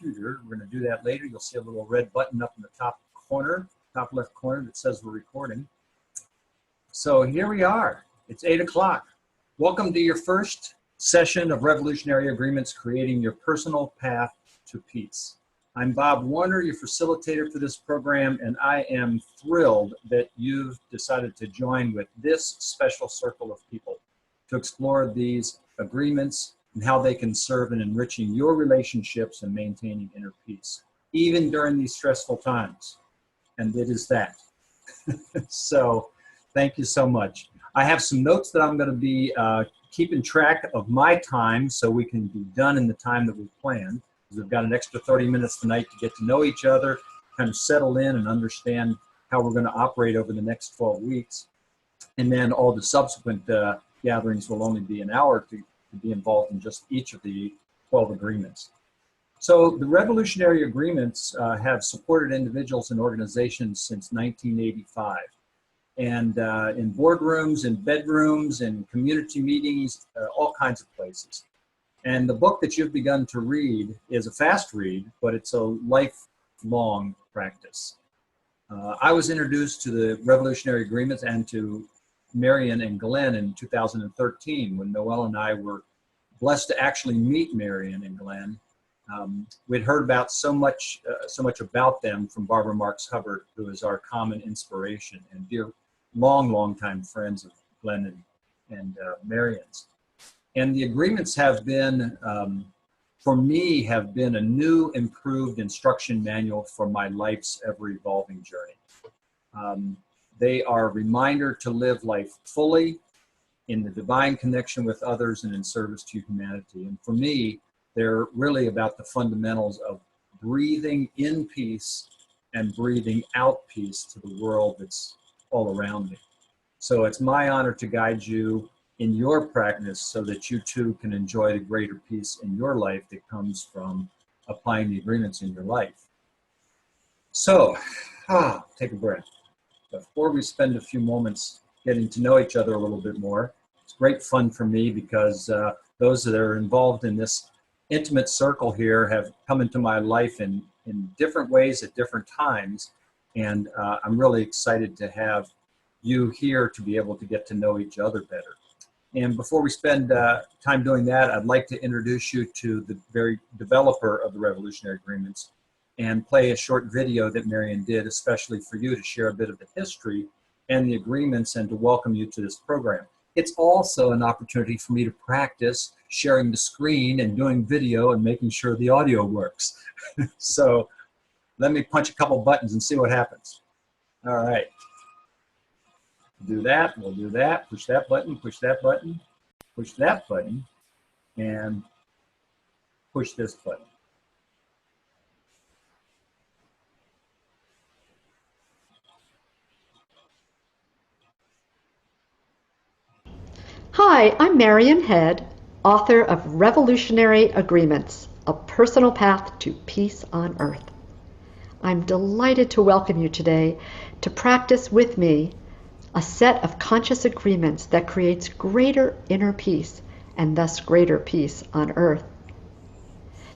computer. We're going to do that later. You'll see a little red button up in the top corner, top left corner that says we're recording. So here we are. It's 8 o'clock. Welcome to your first session of Revolutionary Agreements, Creating Your Personal Path to Peace. I'm Bob Warner, your facilitator for this program, and I am thrilled that you've decided to join with this special circle of people to explore these agreements and how they can serve in enriching your relationships and maintaining inner peace, even during these stressful times. And it is that. So thank you so much. I have some notes that I'm going to be keeping track of my time so we can be done in the time that we've planned. We've got an extra 30 minutes tonight to get to know each other, kind of settle in and understand how we're going to operate over the next 12 weeks. And then all the subsequent gatherings will only be an hour to be involved in just each of the 12 agreements. So the Revolutionary Agreements have supported individuals and organizations since 1985. And in boardrooms, in bedrooms, in community meetings, all kinds of places. And the book that you've begun to read is a fast read, but it's a lifelong practice. I was introduced to the Revolutionary Agreements and to Marion and Glenn in 2013 when Noel and I were blessed to actually meet Marion and Glenn. We'd heard about so much about them from Barbara Marks Hubbard, who is our common inspiration and dear long time friends of Glenn and Marion's. And the agreements have been, for me, have been a new, improved instruction manual for my life's ever-evolving journey. They are a reminder to live life fully in the divine connection with others and in service to humanity. And for me, they're really about the fundamentals of breathing in peace and breathing out peace to the world that's all around me. So it's my honor to guide you in your practice so that you too can enjoy the greater peace in your life that comes from applying the agreements in your life. So, take a breath. Before we spend a few moments getting to know each other a little bit more, it's great fun for me because those that are involved in this intimate circle here have come into my life in different ways at different times. And I'm really excited to have you here to be able to get to know each other better. And before we spend time doing that, I'd like to introduce you to the very developer of the Revolutionary Agreements and play a short video that Marion did, especially for you to share a bit of the history and the agreements and to welcome you to this program. It's also an opportunity for me to practice sharing the screen and doing video and making sure the audio works. So let me punch a couple buttons and see what happens. All right. Do that, we'll do that, push that button, push that button, push that button, and push this button. Hi, I'm Marion Head, author of Revolutionary Agreements, A Personal Path to Peace on Earth. I'm delighted to welcome you today to practice with me a set of conscious agreements that creates greater inner peace and thus greater peace on earth.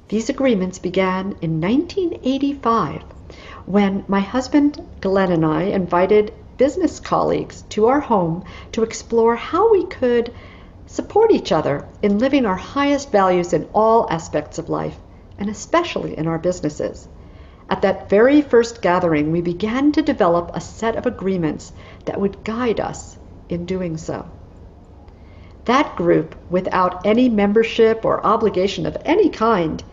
These agreements began in 1985 when my husband Glenn and I invited business colleagues to our home to explore how we could support each other in living our highest values in all aspects of life, and especially in our businesses. At that very first gathering, we began to develop a set of agreements that would guide us in doing so. That group, without any membership or obligation of any kind,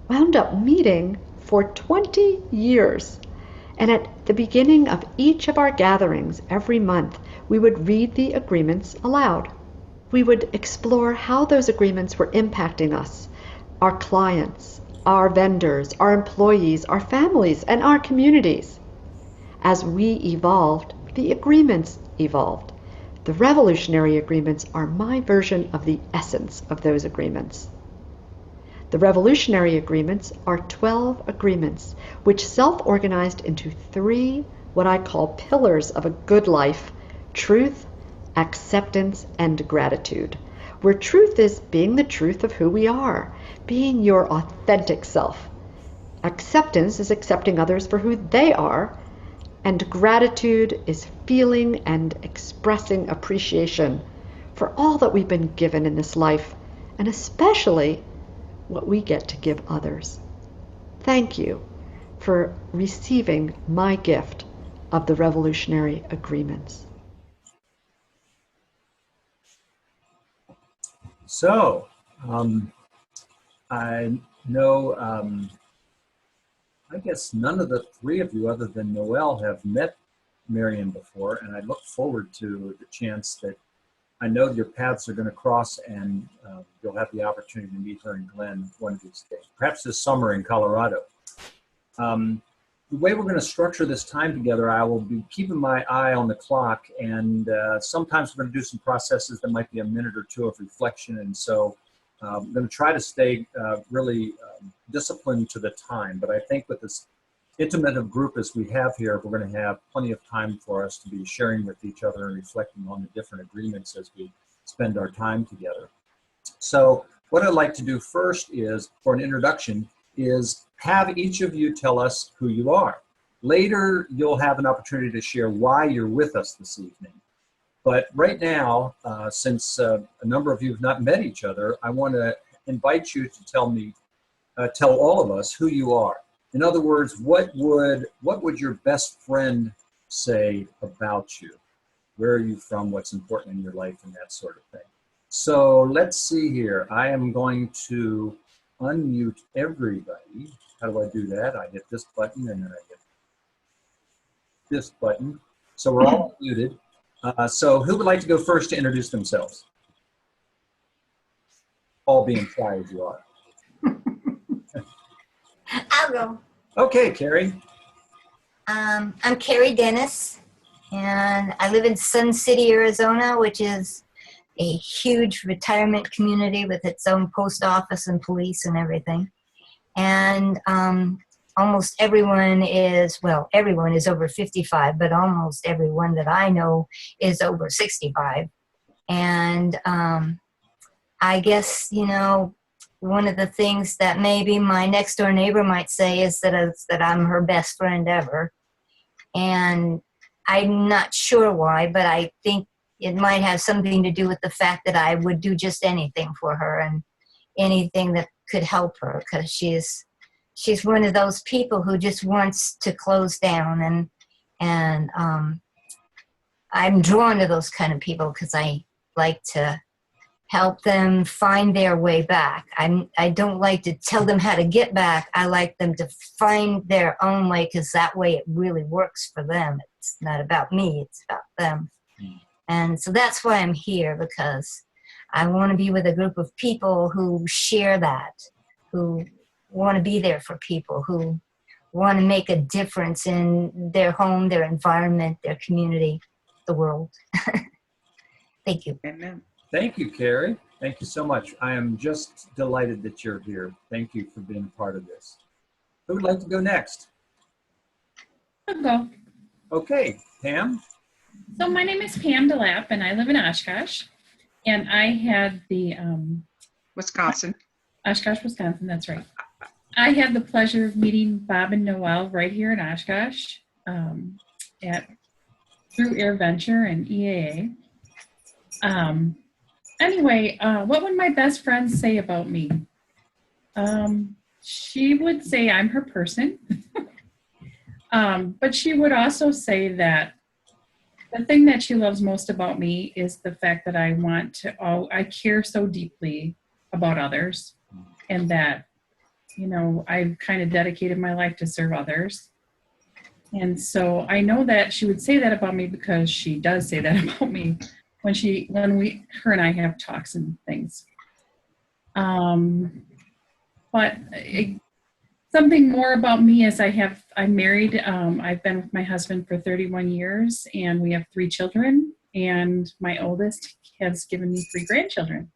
wound up meeting for 20 years. And at the beginning of each of our gatherings every month, we would read the agreements aloud. We would explore how those agreements were impacting us, our clients, our vendors, our employees, our families, and our communities. As we evolved, the agreements evolved. The Revolutionary Agreements are my version of the essence of those agreements. The Revolutionary Agreements are 12 agreements which self-organized into 3 what I call pillars of a good life: truth, acceptance, and gratitude, where truth is being the truth of who we are, being your authentic self. Acceptance is accepting others for who they are. And gratitude is feeling and expressing appreciation for all that we've been given in this life, and especially what we get to give others. Thank you for receiving my gift of the revolutionary agreements. So, I know, I guess none of the three of you other than Noelle have met Marion before, and I look forward to the chance that I know your paths are going to cross, and you'll have the opportunity to meet her in Glen one of these days, perhaps this summer in Colorado. The way we're going to structure this time together, I will be keeping my eye on the clock, and sometimes we're going to do some processes that might be a minute or two of reflection, and so I'm going to try to stay really disciplined to the time. But I think with this intimate of group as we have here, we're going to have plenty of time for us to be sharing with each other and reflecting on the different agreements as we spend our time together. So what I'd like to do first is, for an introduction, is have each of you tell us who you are. Later, you'll have an opportunity to share why you're with us this evening. But right now, since a number of you have not met each other, I want to invite you to tell all of us who you are. In other words, what would your best friend say about you? Where are you from? What's important in your life, and that sort of thing. So let's see here. I am going to unmute everybody. How do I do that? I hit this button, and then I hit this button. So we're all muted. So who would like to go first to introduce themselves? All being shy as you are. I'll go. Okay, Carrie. I'm Carrie Dennis, and I live in Sun City, Arizona, which is a huge retirement community with its own post office and police and everything. And almost everyone is over 55, but almost everyone that I know is over 65. And I guess, one of the things that maybe my next door neighbor might say is that I'm her best friend ever. And I'm not sure why, but I think it might have something to do with the fact that I would do just anything for her and anything that could help her, because she's one of those people who just wants to close down, and I'm drawn to those kind of people because I like to help them find their way back. I don't like to tell them how to get back. I like them to find their own way, because that way it really works for them. It's not about me, it's about them. And so that's why I'm here, because I want to be with a group of people who share that, who want to be there for people, who want to make a difference in their home, their environment, their community, the world. Thank you. Amen. Thank you, Carrie. Thank you so much. I am just delighted that you're here. Thank you for being a part of this. Who would like to go next? I'll go. Okay, Pam. So my name is Pam DeLapp, and I live in Oshkosh. And I had the Wisconsin. Oshkosh, Wisconsin. That's right. I had the pleasure of meeting Bob and Noelle right here in Oshkosh through AirVenture and EAA. Anyway, what would my best friend say about me? She would say I'm her person, but she would also say that the thing that she loves most about me is the fact that I care so deeply about others, and that, I've kind of dedicated my life to serve others. And so I know that she would say that about me because she does say that about me when her and I have talks and things. But something more about me is I'm married. I've been with my husband for 31 years, and we have 3 children, and my oldest has given me 3 grandchildren.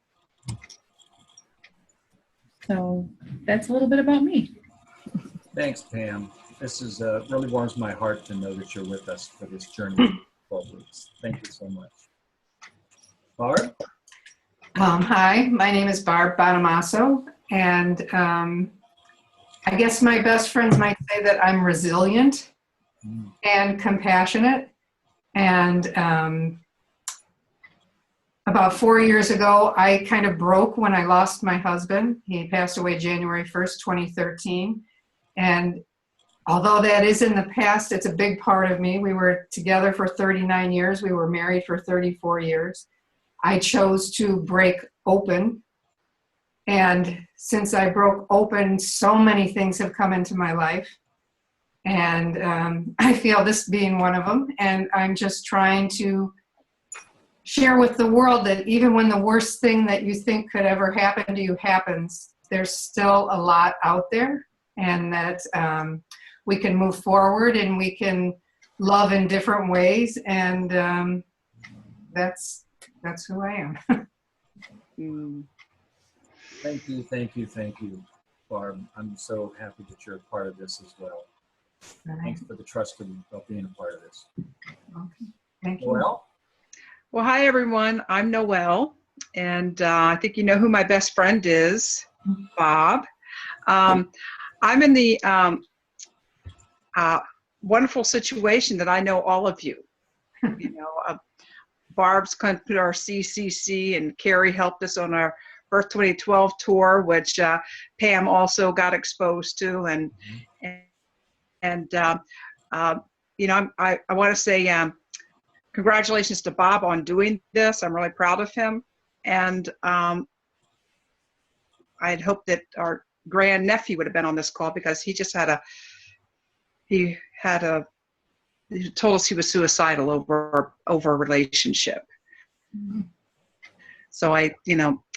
So that's a little bit about me. Thanks, Pam. This is really warms my heart to know that you're with us for this journey of 12 weeks. Thank you so much. Barb? Hi, my name is Barb Bonamasso, and I guess my best friends might say that I'm resilient Mm. and compassionate. And about 4 years ago, I kind of broke when I lost my husband. He passed away January 1st, 2013. And although that is in the past, it's a big part of me. We were together for 39 years. We were married for 34 years. I chose to break open. And since I broke open, so many things have come into my life. And I feel this being one of them. And I'm just trying to share with the world that even when the worst thing that you think could ever happen to you happens, there's still a lot out there, and that we can move forward and we can love in different ways. And that's who I am. Mm. Thank you, thank you, thank you, Barb. I'm so happy that you're a part of this as well. Thanks for the trust of being a part of this. Okay. Thank you. Well, Well, hi, everyone. I'm Noelle, and I think you know who my best friend is, Bob. I'm in the wonderful situation that I know all of you. You know, Barb's come to our CCC, and Carrie helped us on our Birth 2012 tour, which Pam also got exposed to, and you know, I want to say congratulations to Bob on doing this. I'm really proud of him, and I'd hoped that our grandnephew would have been on this call, because he just he told us he was suicidal over a relationship. So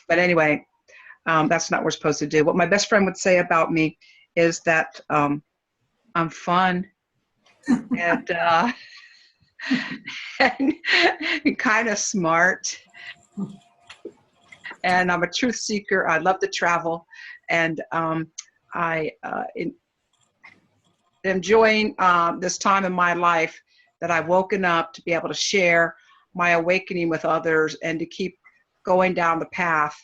but anyway, that's not what we're supposed to do. What my best friend would say about me is that I'm fun and and kind of smart, and I'm a truth seeker. I love to travel, and I enjoying this time in my life that I've woken up to be able to share my awakening with others, and to keep going down the path,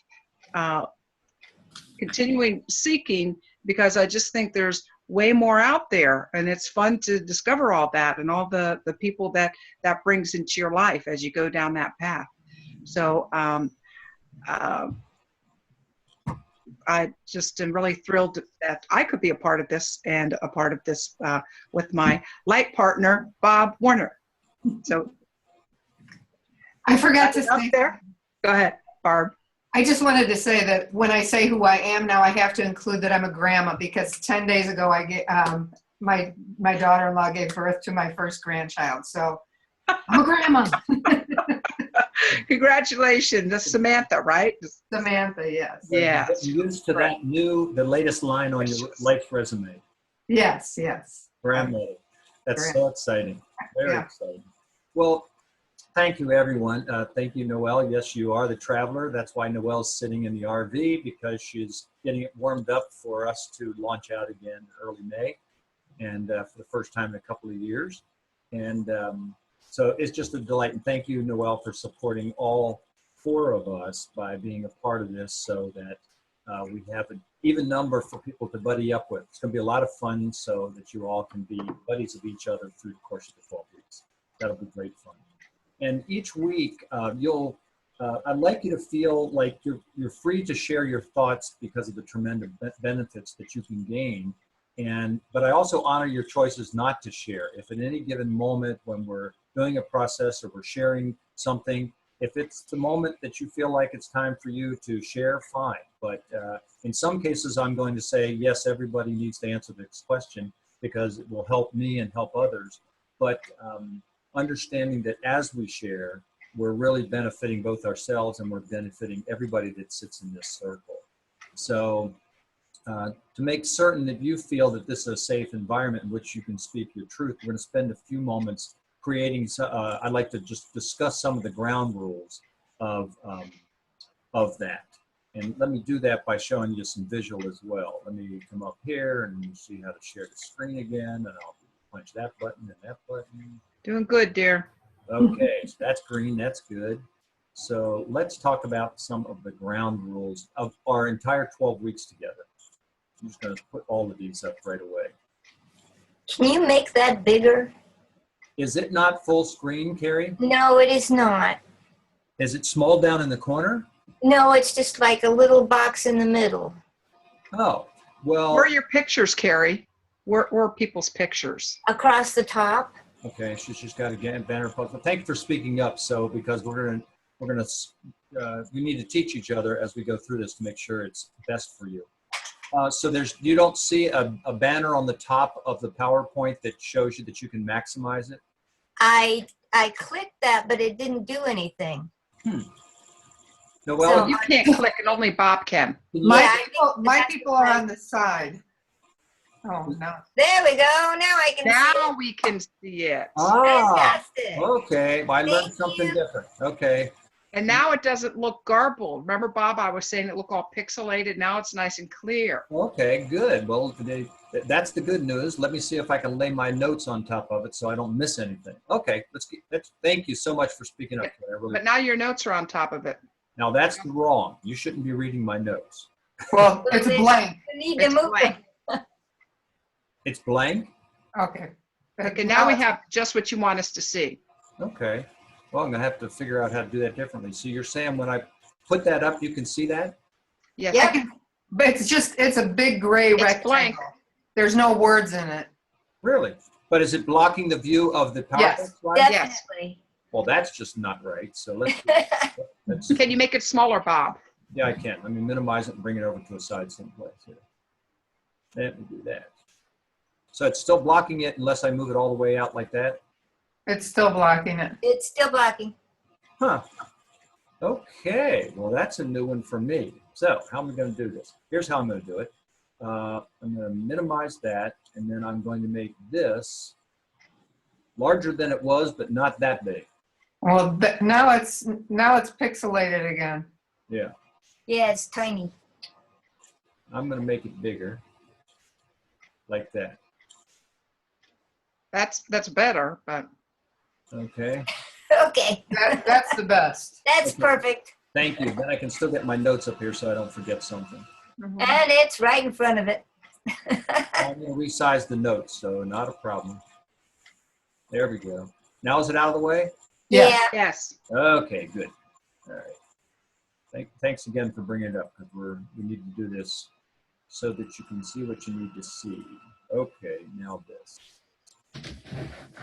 continuing seeking, because I just think there's way more out there, and it's fun to discover all that and all the people that brings into your life as you go down that path. So I just am really thrilled that I could be a part of this, and a part of this with my light partner, Bob Warner. So I forgot to up say, there. Go ahead, Barb. I just wanted to say that when I say who I am now, I have to include that I'm a grandma, because 10 days ago my daughter-in-law gave birth to my first grandchild. So I'm a grandma. Congratulations. That's Samantha, right? Samantha, yes. Yes. used to that the latest line on your life resume. Yes, yes. Grandmother. That's Grand- so exciting. Very Yeah. exciting. Well, thank you, everyone. Thank you, Noelle. Yes, you are the traveler. That's why Noelle's sitting in the RV, because she's getting it warmed up for us to launch out again early May, and for the first time in a couple of years. And so it's just a delight. And thank you, Noelle, for supporting all four of us by being a part of this, so that we have an even number for people to buddy up with. It's going to be a lot of fun, so that you all can be buddies of each other through the course of the 12 weeks. That'll be great fun. And each week, I'd like you to feel like you're free to share your thoughts, because of the tremendous benefits that you can gain. But I also honor your choices not to share. If at any given moment when we're doing a process, or we're sharing something, if it's the moment that you feel like it's time for you to share, fine. But in some cases, I'm going to say, yes, everybody needs to answer this question, because it will help me and help others. But understanding that as we share, we're really benefiting both ourselves, and we're benefiting everybody that sits in this circle. So to make certain that you feel that this is a safe environment in which you can speak your truth, we're going to spend a few moments creating, I'd like to just discuss some of the ground rules of that. And let me do that by showing you some visual as well. Let me come up here and you see how to share the screen again, and I'll punch that button and that button. Doing good, dear. Okay, so that's green, that's good. So let's talk about some of the ground rules of our entire 12 weeks together. I'm just going to put all of these up right away. Can you make that bigger? Is it not full screen, Carrie? No, it is not. Is it small down in the corner? No, it's just like a little box in the middle. Oh, well. Where are your pictures, Carrie? Where are people's pictures? Across the top. Okay, she's just got to get a banner post. Well, thank you for speaking up. So, because we need to teach each other as we go through this to make sure it's best for you. So you don't see a banner on the top of the PowerPoint that shows you that you can maximize it? I clicked that, but it didn't do anything. No, well, You can't click it, only Bob can. My people are on the side. Oh, no. There we go. Now I can see Now it. we can see it. Fantastic. okay. Well, I learned Thank something you. different. Okay. And now it doesn't look garbled. Remember, Bob, I was saying it looked all pixelated. Now it's nice and clear. Okay, good. Well, that's the good news. Let me see if I can lay my notes on top of it so I don't miss anything. Okay, thank you so much for speaking up. But now your notes are on top of it. Now that's wrong. You shouldn't be reading my notes. Well, it's blank. You need to It's move blank. It's blank? Okay. Okay, now we have just what you want us to see. Okay. Well, I'm going to have to figure out how to do that differently. So you're saying when I put that up, you can see that? Yes. Yep. But it's a big gray It's rectangle. blank. There's no words in it. Really? But is it blocking the view of the PowerPoint Yes. slide? Yes. Definitely. Well, that's just not right. So let's Can you make it smaller, Bob? yeah, I can. Let me minimize it and bring it over to a side someplace here. Let me do that. So it's still blocking it unless I move it all the way out like that? It's still blocking it. It's still blocking. Huh. Okay. Well, that's a new one for me. So how am I going to do this? Here's how I'm going to do it. I'm going to minimize that, and then I'm going to make this larger than it was, but not that big. Well, now it's pixelated again. Yeah. Yeah, it's tiny. I'm going to make it bigger, like that. That's better, but Okay. Okay. That's the best. That's Okay. perfect. Thank you. Then I can still get my notes up here so I don't forget something. Mhm. And it's right in front of it. I'm going to resize the notes, so not a problem. There we go. Now is it out of the way? Yeah. yes. Okay, good. All right. Thanks again for bringing it up, because we need to do this so that you can see what you need to see. Okay, now this.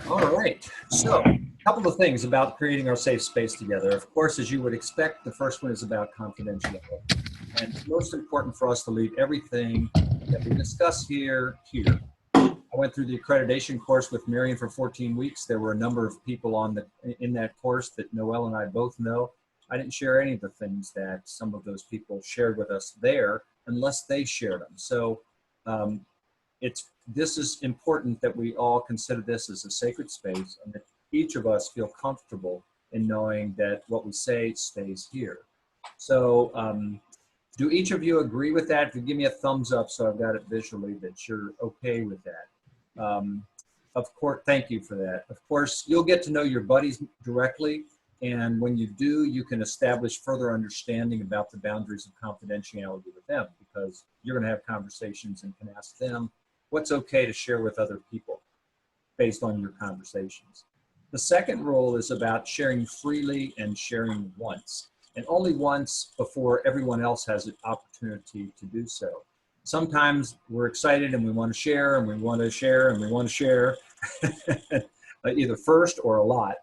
All right. So a couple of things about creating our safe space together. Of course, as you would expect, the first one is about confidentiality. And it's most important for us to leave everything that we discuss here. I went through the accreditation course with Marion for 14 weeks. There were a number of people in that course that Noelle and I both know. I didn't share any of the things that some of those people shared with us there unless they shared them. So this is important that we all consider this as a sacred space and that each of us feel comfortable in knowing that what we say stays here. So do each of you agree with that? If you give me a thumbs up so I've got it visually that you're okay with that. Of course, thank you for that. Of course, you'll get to know your buddies directly, and when you do, you can establish further understanding about the boundaries of confidentiality with them, because you're going to have conversations and can ask them what's okay to share with other people based on your conversations. The second rule is about sharing freely and sharing once, and only once before everyone else has an opportunity to do so. Sometimes we're excited and we want to share and we want to share and we want to share either first or a lot.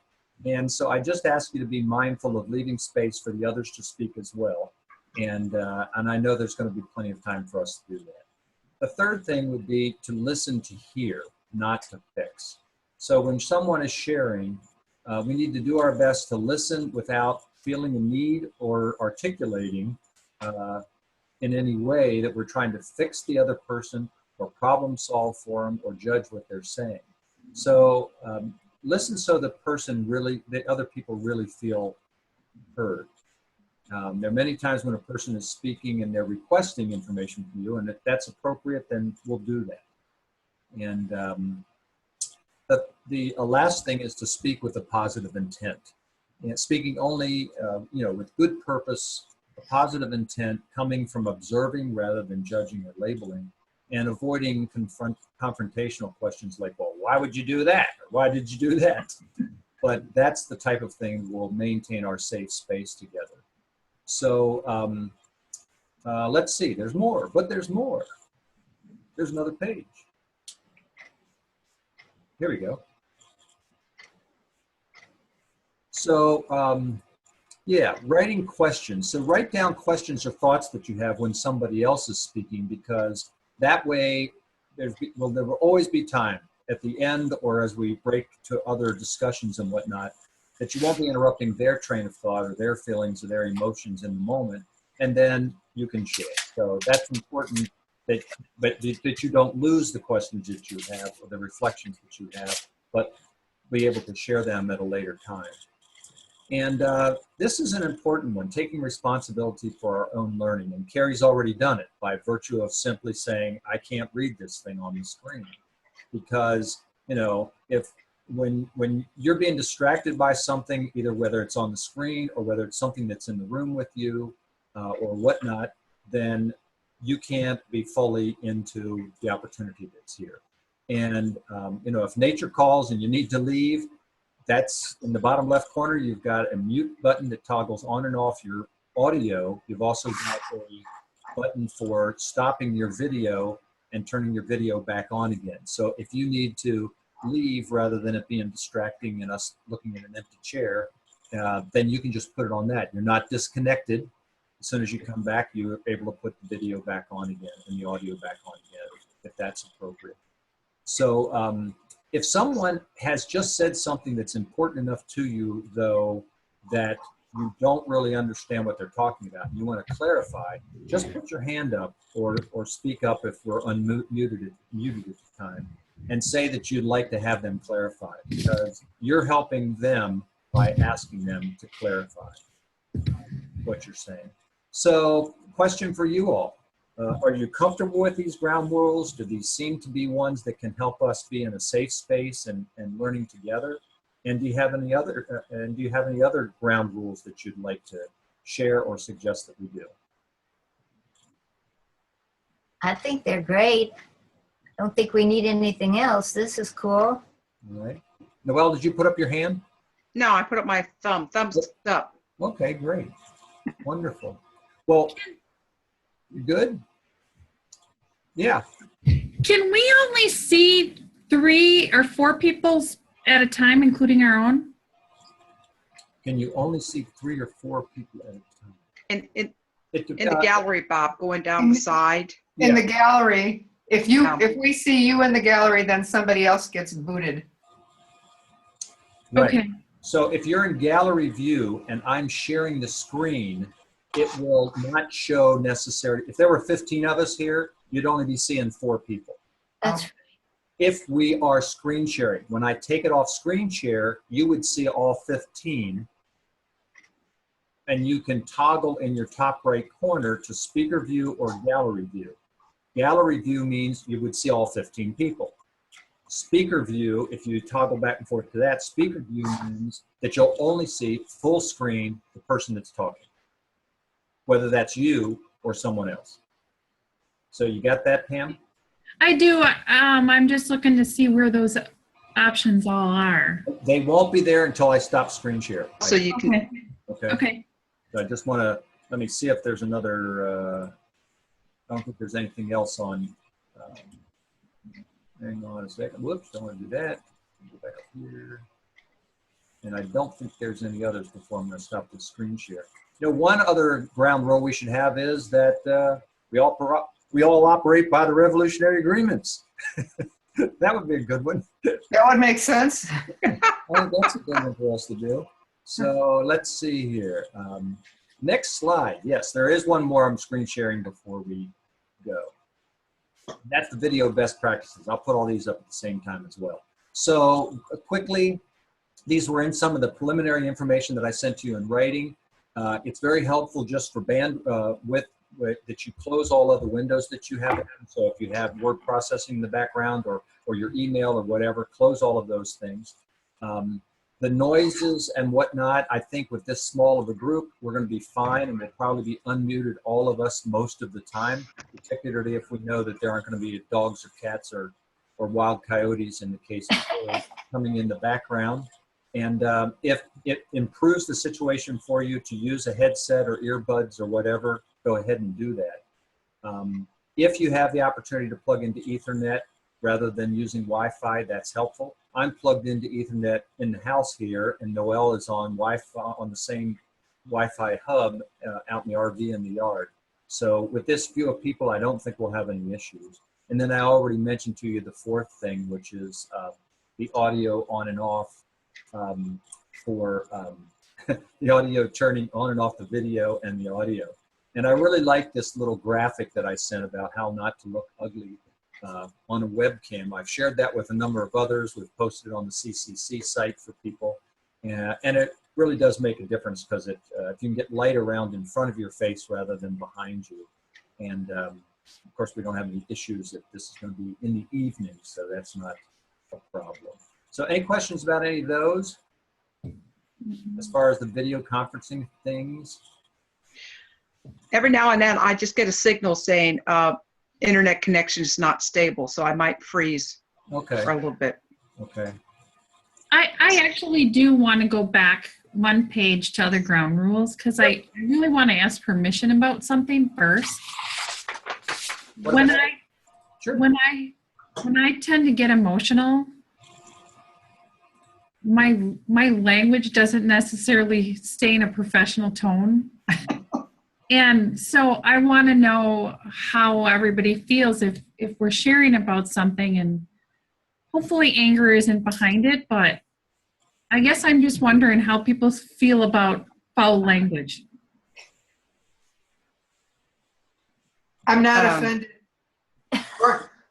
And so I just ask you to be mindful of leaving space for the others to speak as well. And I know there's going to be plenty of time for us to do that. The third thing would be to listen to hear, not to fix. So when someone is sharing, we need to do our best to listen without feeling a need or articulating in any way that we're trying to fix the other person or problem solve for them or judge what they're saying. So listen so the other people really feel heard. There are many times when a person is speaking and they're requesting information from you, and if that's appropriate, then we'll do that. And the last thing is to speak with a positive intent. And speaking only, with good purpose, a positive intent coming from observing rather than judging or labeling, and avoiding confrontational questions like, well, why would you do that? Or why did you do that? But that's the type of thing we'll maintain our safe space together. So let's see, there's more, but there's more. There's another page. Here we go. So yeah, writing questions. So write down questions or thoughts that you have when somebody else is speaking, because that way there will always be time at the end or as we break to other discussions and whatnot, that you won't be interrupting their train of thought or their feelings or their emotions in the moment, and then you can share. So that's important, that you don't lose the questions that you have or the reflections that you have, but be able to share them at a later time. And this is an important one, taking responsibility for our own learning. And Carrie's already done it by virtue of simply saying, I can't read this thing on the screen. Because, you know, when you're being distracted by something, either whether it's on the screen or whether it's something that's in the room with you or whatnot, then you can't be fully into the opportunity that's here. And, you know, if nature calls and you need to leave, that's in the bottom left corner. You've got a mute button that toggles on and off your audio. You've also got a button for stopping your video and turning your video back on again. So if you need to leave rather than it being distracting and us looking at an empty chair, then you can just put it on that. You're not disconnected. As soon as you come back, you're able to put the video back on again and the audio back on again, if that's appropriate. So if someone has just said something that's important enough to you, though, that you don't really understand what they're talking about, and you want to clarify, just put your hand up or speak up if we're muted at the time, and say that you'd like to have them clarify, because you're helping them by asking them to clarify what you're saying. So, question for you all. Are you comfortable with these ground rules? Do these seem to be ones that can help us be in a safe space and learning together? And do you have any other ground rules that you'd like to share or suggest that we do? I think they're great. I don't think we need anything else. This is cool. All right. Noelle, did you put up your hand? No, I put up my thumbs up. Okay, great. Wonderful. Well, you good? Yeah. Can we only see 3 or 4 people at a time, including our own? Can you only see 3 or 4 people at a time? In the gallery, Bob, going down the side. In the gallery, if we see you in the gallery, then somebody else gets booted. Right. Okay. So if you're in gallery view and I'm sharing the screen, it will not show necessarily. If there were 15 of us here, you'd only be seeing 4 people. That's If we are screen sharing, when I take it off screen share, you would see all 15. And you can toggle in your top right corner to speaker view or gallery view. Gallery view means you would see all 15 people. Speaker view, if you toggle back and forth to that, speaker view means that you'll only see full screen the person that's talking, whether that's you or someone else. So you got that, Pam? I do. I'm just looking to see where those options all are. They won't be there until I stop screen share. So you can. Okay. Okay. Okay. So I just want to, let me see if there's another, I don't think there's anything else on, hang on a second. Whoops, don't want to do that. Go back up here. And I don't think there's any others before I'm going to stop the screen share. You know, one other ground rule we should have is that we all operate by the revolutionary agreements. That would be a good one. That would make sense. I think that's a good one for us to do. So let's see here. Next slide. Yes, there is one more I'm screen sharing before we go. That's the video best practices. I'll put all these up at the same time as well. So quickly, these were in some of the preliminary information that I sent to you in writing. It's very helpful just for bandwidth that you close all of the windows that you have. So if you have word processing in the background or your email or whatever, close all of those things. The noises and whatnot, I think with this small of a group, we're going to be fine, and we'll probably be unmuted, all of us, most of the time, particularly if we know that there aren't going to be dogs or cats or wild coyotes in the case of coming in the background. And if it improves the situation for you to use a headset or earbuds or whatever, go ahead and do that. If you have the opportunity to plug into Ethernet rather than using Wi-Fi, that's helpful. I'm plugged into Ethernet in the house here, and Noelle is on Wi-Fi on the same Wi-Fi hub out in the RV in the yard. So with this few of people, I don't think we'll have any issues. And then I already mentioned to you the fourth thing, which is the audio on and off for the audio turning on and off the video and the audio. And I really like this little graphic that I sent about how not to look ugly on a webcam. I've shared that with a number of others. We've posted it on the CCC site for people. And it really does make a difference because if you can get light around in front of your face rather than behind you. And of course, we don't have any issues if this is going to be in the evening, so that's not a problem. So any questions about any of those? As far as the video conferencing things? Every now and then, I just get a signal saying internet connection is not stable, so I might freeze for a little bit. Okay. I actually do want to go back one page to other ground rules because I really want to ask permission about something first. When I tend to get emotional, my language doesn't necessarily stay in a professional tone. And so I want to know how everybody feels if we're sharing about something, and hopefully anger isn't behind it, but I guess I'm just wondering how people feel about foul language. I'm not offended.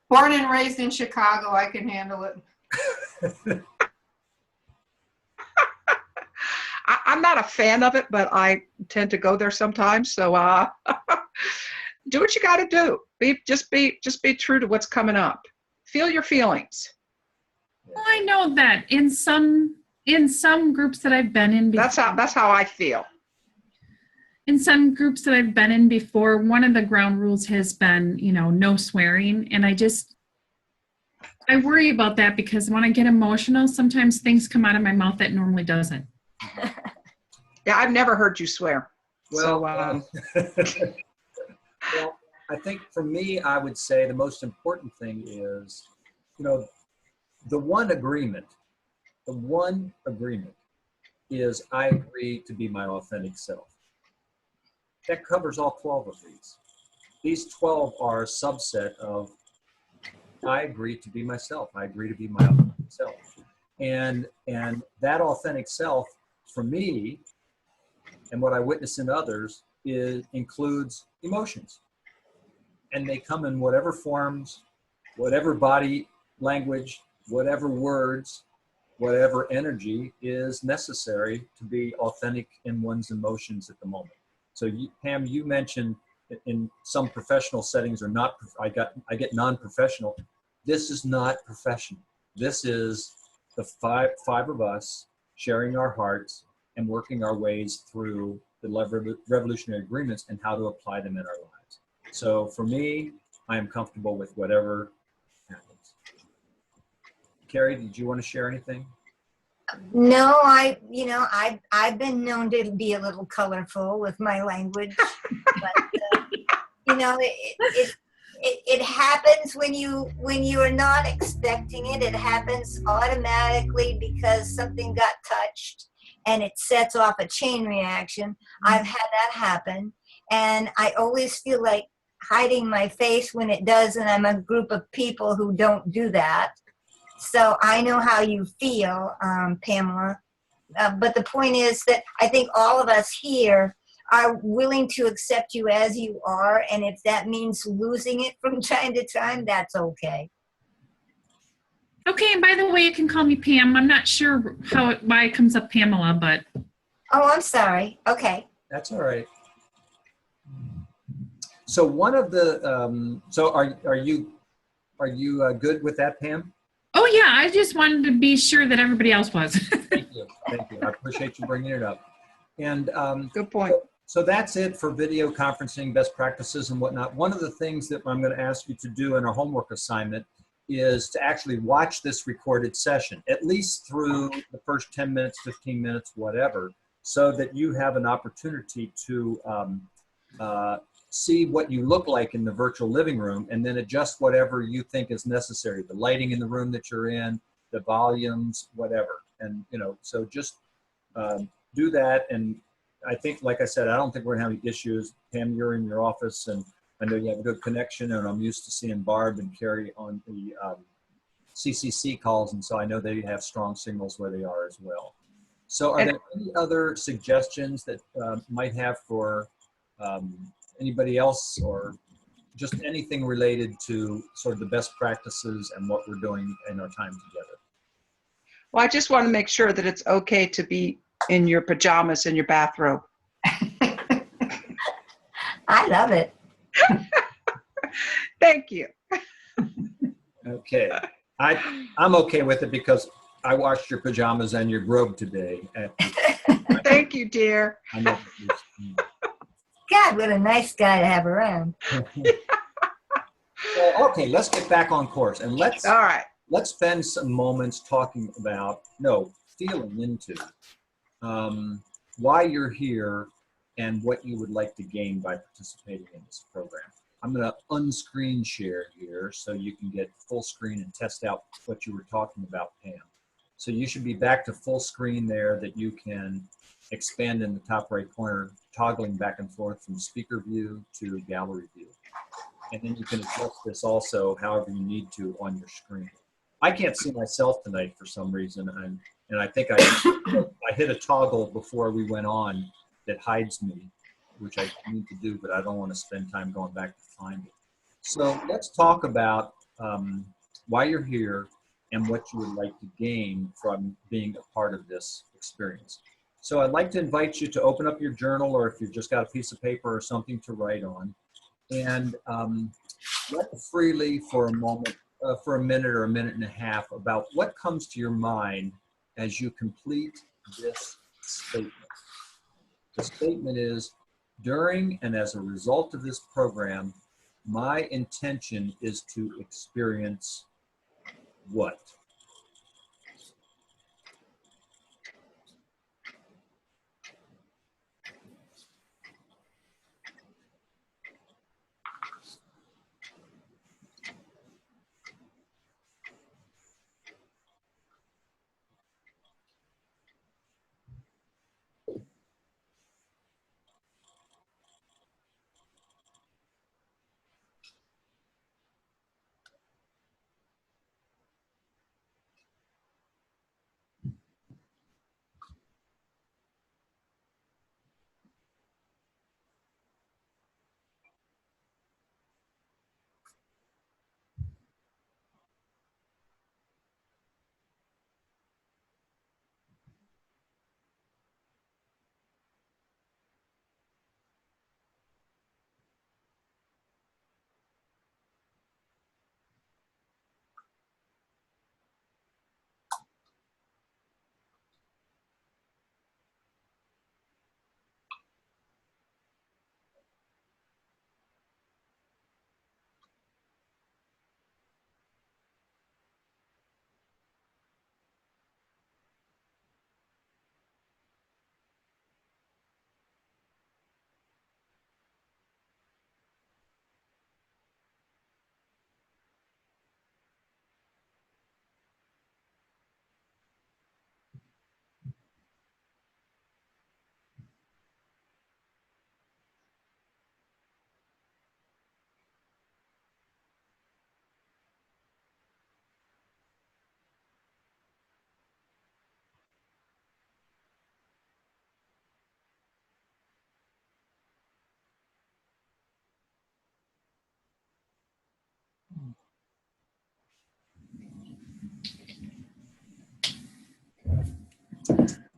Born and raised in Chicago, I can handle it. I'm not a fan of it, but I tend to go there sometimes. So do what you got to do. Just be true to what's coming up. Feel your feelings. Well, I know that in some groups that I've been in before, That's how I feel. in some groups that I've been in before, one of the ground rules has been, no swearing. And I worry about that because when I get emotional, sometimes things come out of my mouth that normally doesn't. Yeah, I've never heard you swear. Well, So, well, I think for me, I would say the most important thing is, the one agreement is I agree to be my authentic self. That covers all 12 of these. These 12 are a subset of I agree to be myself. I agree to be my authentic self. And that authentic self, for me, and what I witness in others, includes emotions. And they come in whatever forms, whatever body language, whatever words, whatever energy is necessary to be authentic in one's emotions at the moment. So Pam, you mentioned in some professional settings or not, I get non-professional. This is not professional. This is the five of us sharing our hearts and working our ways through the revolutionary agreements and how to apply them in our lives. So for me, I am comfortable with whatever happens. Carrie, did you want to share anything? No, I've been known to be a little colorful with my language, but it happens when you are not expecting it. It happens automatically because something got touched, and it sets off a chain reaction. I've had that happen, and I always feel like hiding my face when it does, and I'm a group of people who don't do that. So I know how you feel, Pamela. But the point is that I think all of us here are willing to accept you as you are. And if that means losing it from time to time, that's okay. Okay, and by the way, you can call me Pam. I'm not sure why it comes up Pamela, but. Oh, I'm sorry. Okay. That's all right. So one of the, are you good with that, Pam? Oh yeah, I just wanted to be sure that everybody else was. Thank you. you. Thank you. I appreciate you bringing it up. And Good point. so that's it for video conferencing, best practices and whatnot. One of the things that I'm going to ask you to do in our homework assignment is to actually watch this recorded session, at least through the first 10 minutes, 15 minutes, whatever, so that you have an opportunity to see what you look like in the virtual living room and then adjust whatever you think is necessary, the lighting in the room that you're in, the volumes, whatever. And, you know, so just do that. And I think, like I said, I don't think we're gonna have any issues. Pam, you're in your office and I know you have a good connection, and I'm used to seeing Barb and Carrie on the CCC calls, and so I know they have strong signals where they are as well. So are there any other suggestions that might have for anybody else, or just anything related to sort of the best practices and what we're doing in our time together? Well, I just want to make sure that it's okay to be in your pajamas in your bathrobe. I love it. Thank you. Okay, I'm okay with it because I washed your pajamas and your robe today. Thank you, dear. I know. God, what a nice guy to have around. So, okay, let's get back on course and let's All right. spend some moments talking about, feeling into why you're here and what you would like to gain by participating in this program. I'm going to unscreen share here so you can get full screen and test out what you were talking about, Pam. So you should be back to full screen there that you can expand in the top right corner, toggling back and forth from speaker view to gallery view. And then you can adjust this also however you need to on your screen. I can't see myself tonight for some reason, and I think I hit a toggle before we went on that hides me, which I need to do, but I don't want to spend time going back to find it. So let's talk about why you're here and what you would like to gain from being a part of this experience. So I'd like to invite you to open up your journal, or if you've just got a piece of paper or something to write on, and write freely for a moment, for a minute or a minute and a half, about what comes to your mind as you complete this statement. The statement is, during and as a result of this program, my intention is to experience what?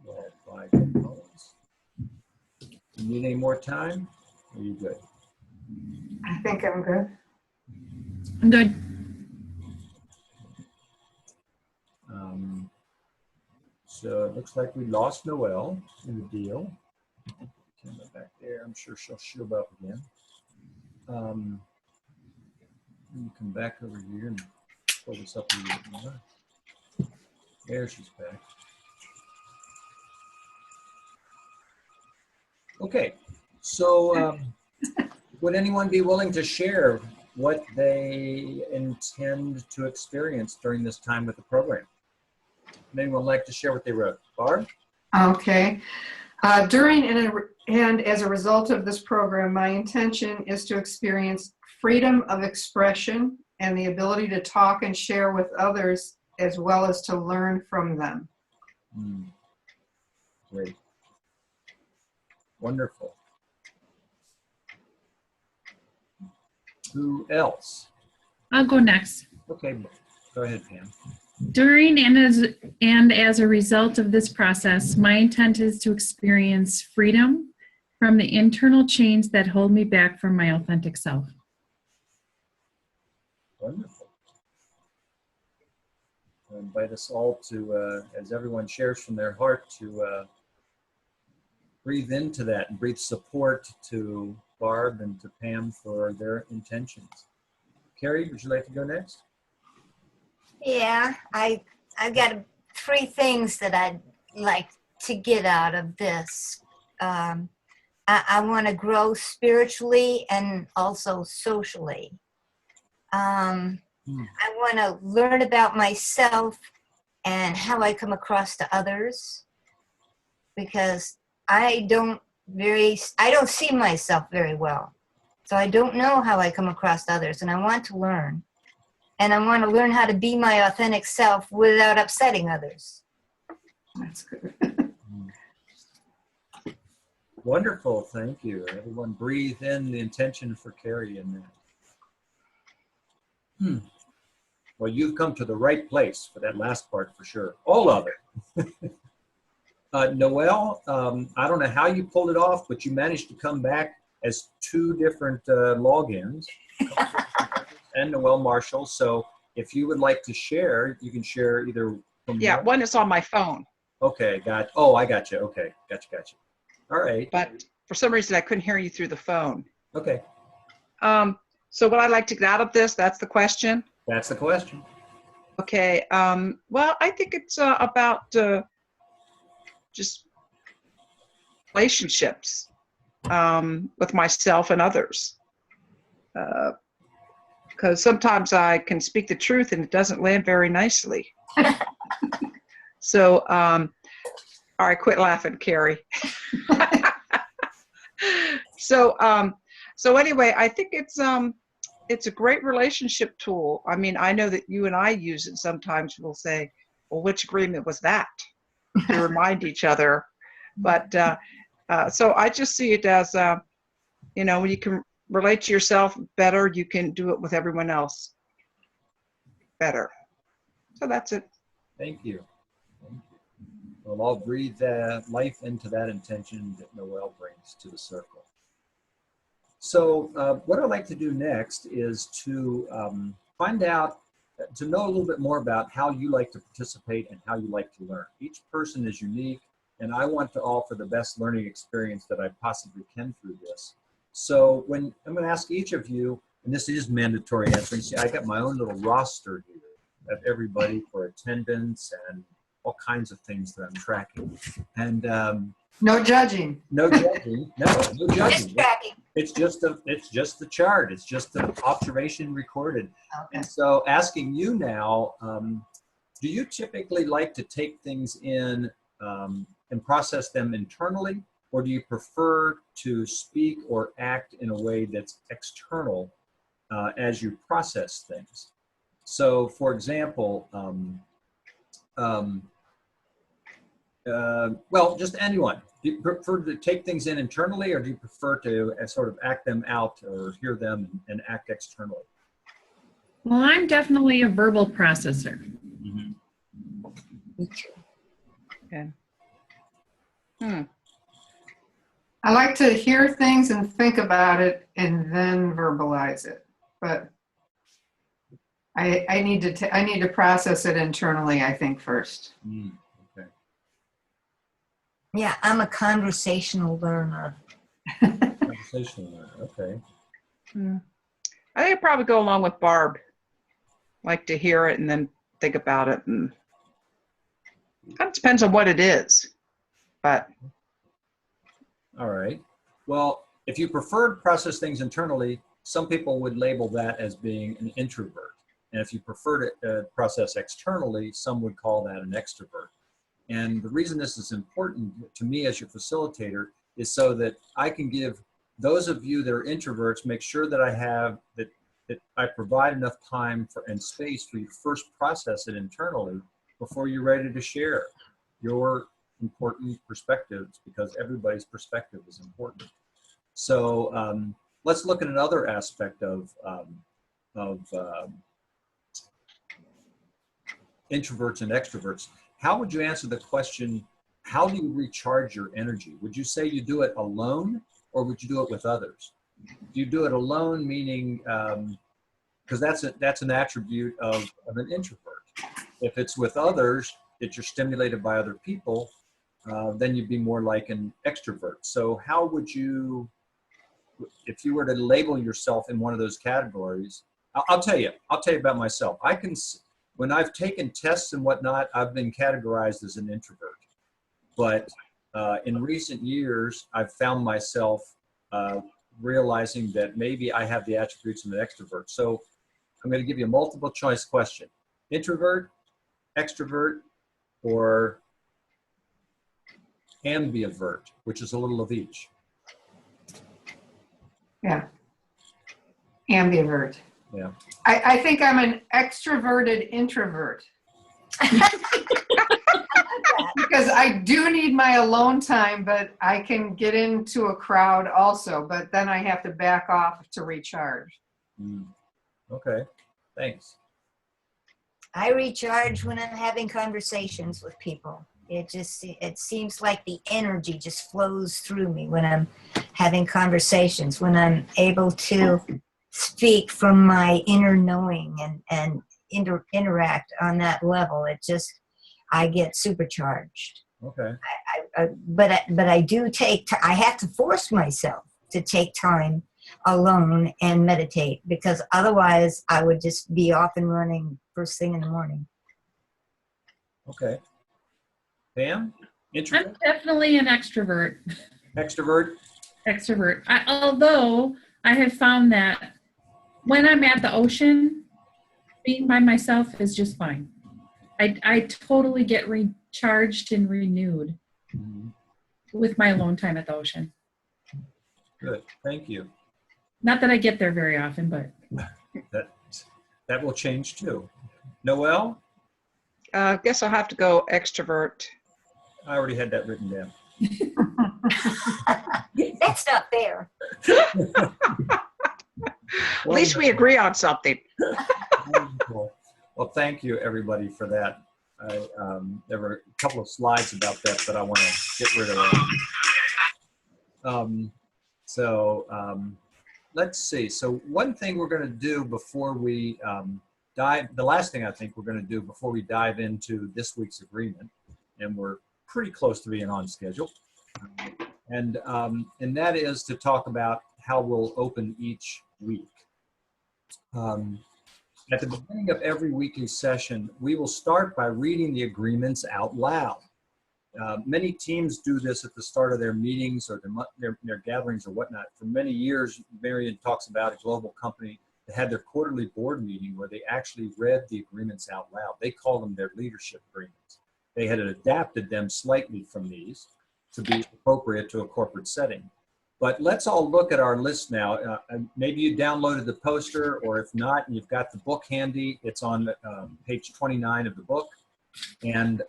Well, 5 components. You need any more time? Are you good? I think I'm good. I'm good. So it looks like we lost Noelle in the deal. Turn that back there. I'm sure she'll show up again. Let me come back over here and pull this up a little bit more. There she's back. Okay, so would anyone be willing to share what they intend to experience during this time with the program? Would anyone like to share what they wrote? Barb? Okay. During and as a result of this program, my intention is to experience freedom of expression and the ability to talk and share with others, as well as to learn from them. Great. Wonderful. Who else? I'll go next. Okay, go ahead, Pam. During and as a result of this process, my intent is to experience freedom from the internal chains that hold me back from my authentic self. Wonderful. I invite us all to, as everyone shares from their heart, to breathe into that and breathe support to Barb and to Pam for their intentions. Carrie, would you like to go next? Yeah, I've got 3 things that I'd like to get out of this. I want to grow spiritually and also socially. I want to learn about myself and how I come across to others, because I don't see myself very well. So I don't know how I come across to others, and I want to learn. And I want to learn how to be my authentic self without upsetting others. That's good. Wonderful, thank you. Everyone breathe in the intention for Carrie in that. Well, you've come to the right place for that last part for sure. All of it. Noelle, I don't know how you pulled it off, but you managed to come back as 2 different logins. And Noelle Marshall. So if you would like to share, you can share either from one is on my phone. Okay, I got you. Okay, gotcha. All right. But for some reason I couldn't hear you through the phone. Okay. So what I'd like to get out of this, that's the question? That's the question. Okay. Well, I think it's about just relationships with myself and others. Because sometimes I can speak the truth and it doesn't land very nicely. So, all right, quit laughing, Carrie. So anyway, I think it's a great relationship tool. I mean, I know that you and I use it sometimes. We'll say, well, which agreement was that? To remind each other. But so I just see it as, when you can relate to yourself better, you can do it with everyone else better. So that's it. Thank you. We'll all breathe life into that intention that Noelle brings to the circle. So what I'd like to do next is to find out, to know a little bit more about how you like to participate and how you like to learn. Each person is unique, and I want to offer the best learning experience that I possibly can through this. So when I'm going to ask each of you, and this is mandatory answering, see, I got my own little roster here of everybody for attendance and all kinds of things that I'm tracking. And No judging. no judging. No Just judging. tracking. It's just the chart. It's just the observation recorded. Okay. And so asking you now, do you typically like to take things in and process them internally, or do you prefer to speak or act in a way that's external as you process things? So, for example, well, just anyone. Do you prefer to take things in internally, or do you prefer to sort of act them out or hear them and act externally? Well, I'm definitely a verbal processor. Mm-hmm. Me too. Okay. I like to hear things and think about it and then verbalize it. But I need to process it internally, I think, first. Okay. Yeah, I'm a conversational learner. Conversational learner. Okay. I think I'd probably go along with Barb. Like to hear it and then think about it, and kind of depends on what it is. But All right. Well, if you prefer to process things internally, some people would label that as being an introvert. And if you prefer to process externally, some would call that an extrovert. And the reason this is important to me as your facilitator is so that I can give those of you that are introverts, make sure that that I provide enough time and space for you to first process it internally before you're ready to share your important perspectives, because everybody's perspective is important. So let's look at another aspect of introverts and extroverts. How would you answer the question, how do you recharge your energy? Would you say you do it alone, or would you do it with others? Do you do it alone, meaning, because that's an attribute of an introvert. If it's with others, that you're stimulated by other people, then you'd be more like an extrovert. So how would you, if you were to label yourself in one of those categories, I'll tell you about myself. When I've taken tests and whatnot, I've been categorized as an introvert. But in recent years, I've found myself realizing that maybe I have the attributes of an extrovert. So I'm going to give you a multiple choice question. Introvert, extrovert, or ambivert, which is a little of each. Yeah. Ambivert. Yeah. I think I'm an extroverted introvert. Because I do need my alone time, but I can get into a crowd also, but then I have to back off to recharge. Okay, thanks. I recharge when I'm having conversations with people. It seems like the energy just flows through me when I'm having conversations, when I'm able to speak from my inner knowing and interact on that level. I get supercharged. Okay. But I do I have to force myself to take time alone and meditate, because otherwise I would just be off and running first thing in the morning. Okay. Pam? I'm Introvert? definitely an extrovert. Extrovert? Extrovert. Although I have found that when I'm at the ocean, being by myself is just fine. I totally get recharged and renewed with my alone time at the ocean. Good, thank you. Not that I get there very often, but That will change too. Noelle? I guess I'll have to go extrovert. I already had that written down. That's not fair. At least we agree on something. Wonderful. Well, thank you everybody for that. There were a couple of slides about that, but I want to get rid of. Let's see. So one thing we're going to do before we the last thing I think we're going to do before we dive into this week's agreement, and we're pretty close to being on schedule, and that is to talk about how we'll open each week. At the beginning of every weekly session, we will start by reading the agreements out loud. Many teams do this at the start of their meetings or their gatherings or whatnot. For many years, Marion talks about a global company that had their quarterly board meeting where they actually read the agreements out loud. They call them their leadership agreements. They had adapted them slightly from these to be appropriate to a corporate setting. But let's all look at our list now. Maybe you downloaded the poster, or if not, you've got the book handy. It's on page 29 of the book. And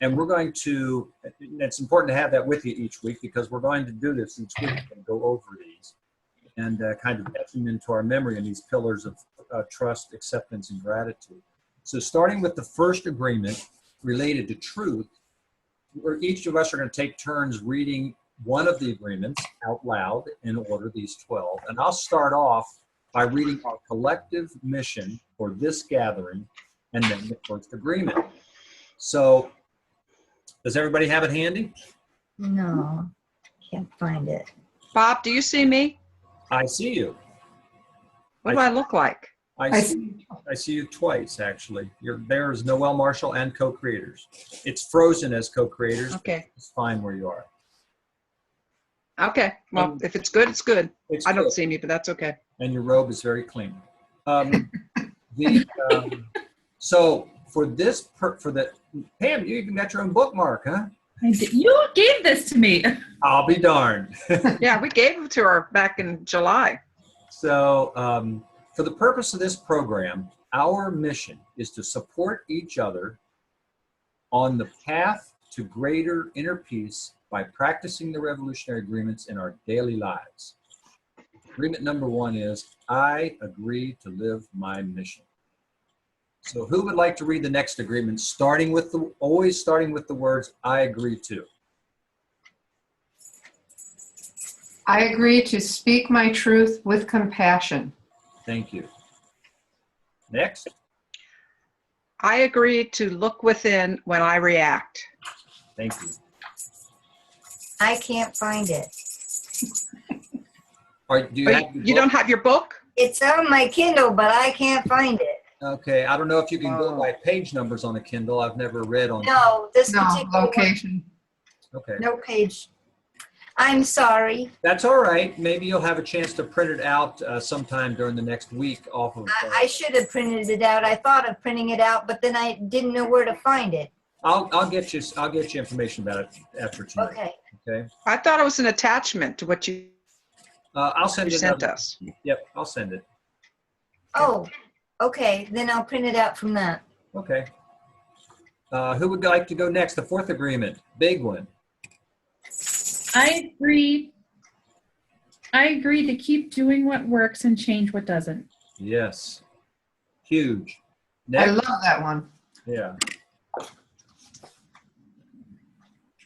we're going to, it's important to have that with you each week, because we're going to do this each week and go over these and kind of etch them into our memory in these pillars of trust, acceptance, and gratitude. So starting with the first agreement related to truth, where each of us are going to take turns reading one of the agreements out loud in order, these 12. And I'll start off by reading our collective mission for this gathering and then the first agreement. So does everybody have it handy? No, can't find it. Bob, do you see me? I see you. What do I look like? I see you twice, actually. There is Noel Marshall and co-creators. It's frozen as co-creators. Okay. It's fine where you are. Okay. Well, if it's good, it's good. It's I don't good. see me, but that's okay. And your robe is very clean. So for this, Pam, you even got your own bookmark, huh? You gave this to me. I'll be darned. Yeah, we gave it to her back in July. So for the purpose of this program, our mission is to support each other on the path to greater inner peace by practicing the revolutionary agreements in our daily lives. Agreement number 1 is, I agree to live my mission. So who would like to read the next agreement, always starting with the words, I agree to? I agree to speak my truth with compassion. Thank you. Next. I agree to look within when I react. Thank you. I can't find it. You don't have your book? It's on my Kindle, but I can't find it. Okay, I don't know if you can go by page numbers on a Kindle. I've never read on. No, this No, particular location. Okay. no page. I'm sorry. That's all right. Maybe you'll have a chance to print it out sometime during the next week off of. I should have printed it out. I thought of printing it out, but then I didn't know where to find it. I'll get you information about it after tonight. Okay. Okay. I thought it was an attachment to what you I'll send it. sent us. Yep, I'll send it. Oh, okay. Then I'll print it out from that. Okay. Who would like to go next? The 4th agreement, big one. I agree to keep doing what works and change what doesn't. Yes. Huge. I Next. love that one. Yeah.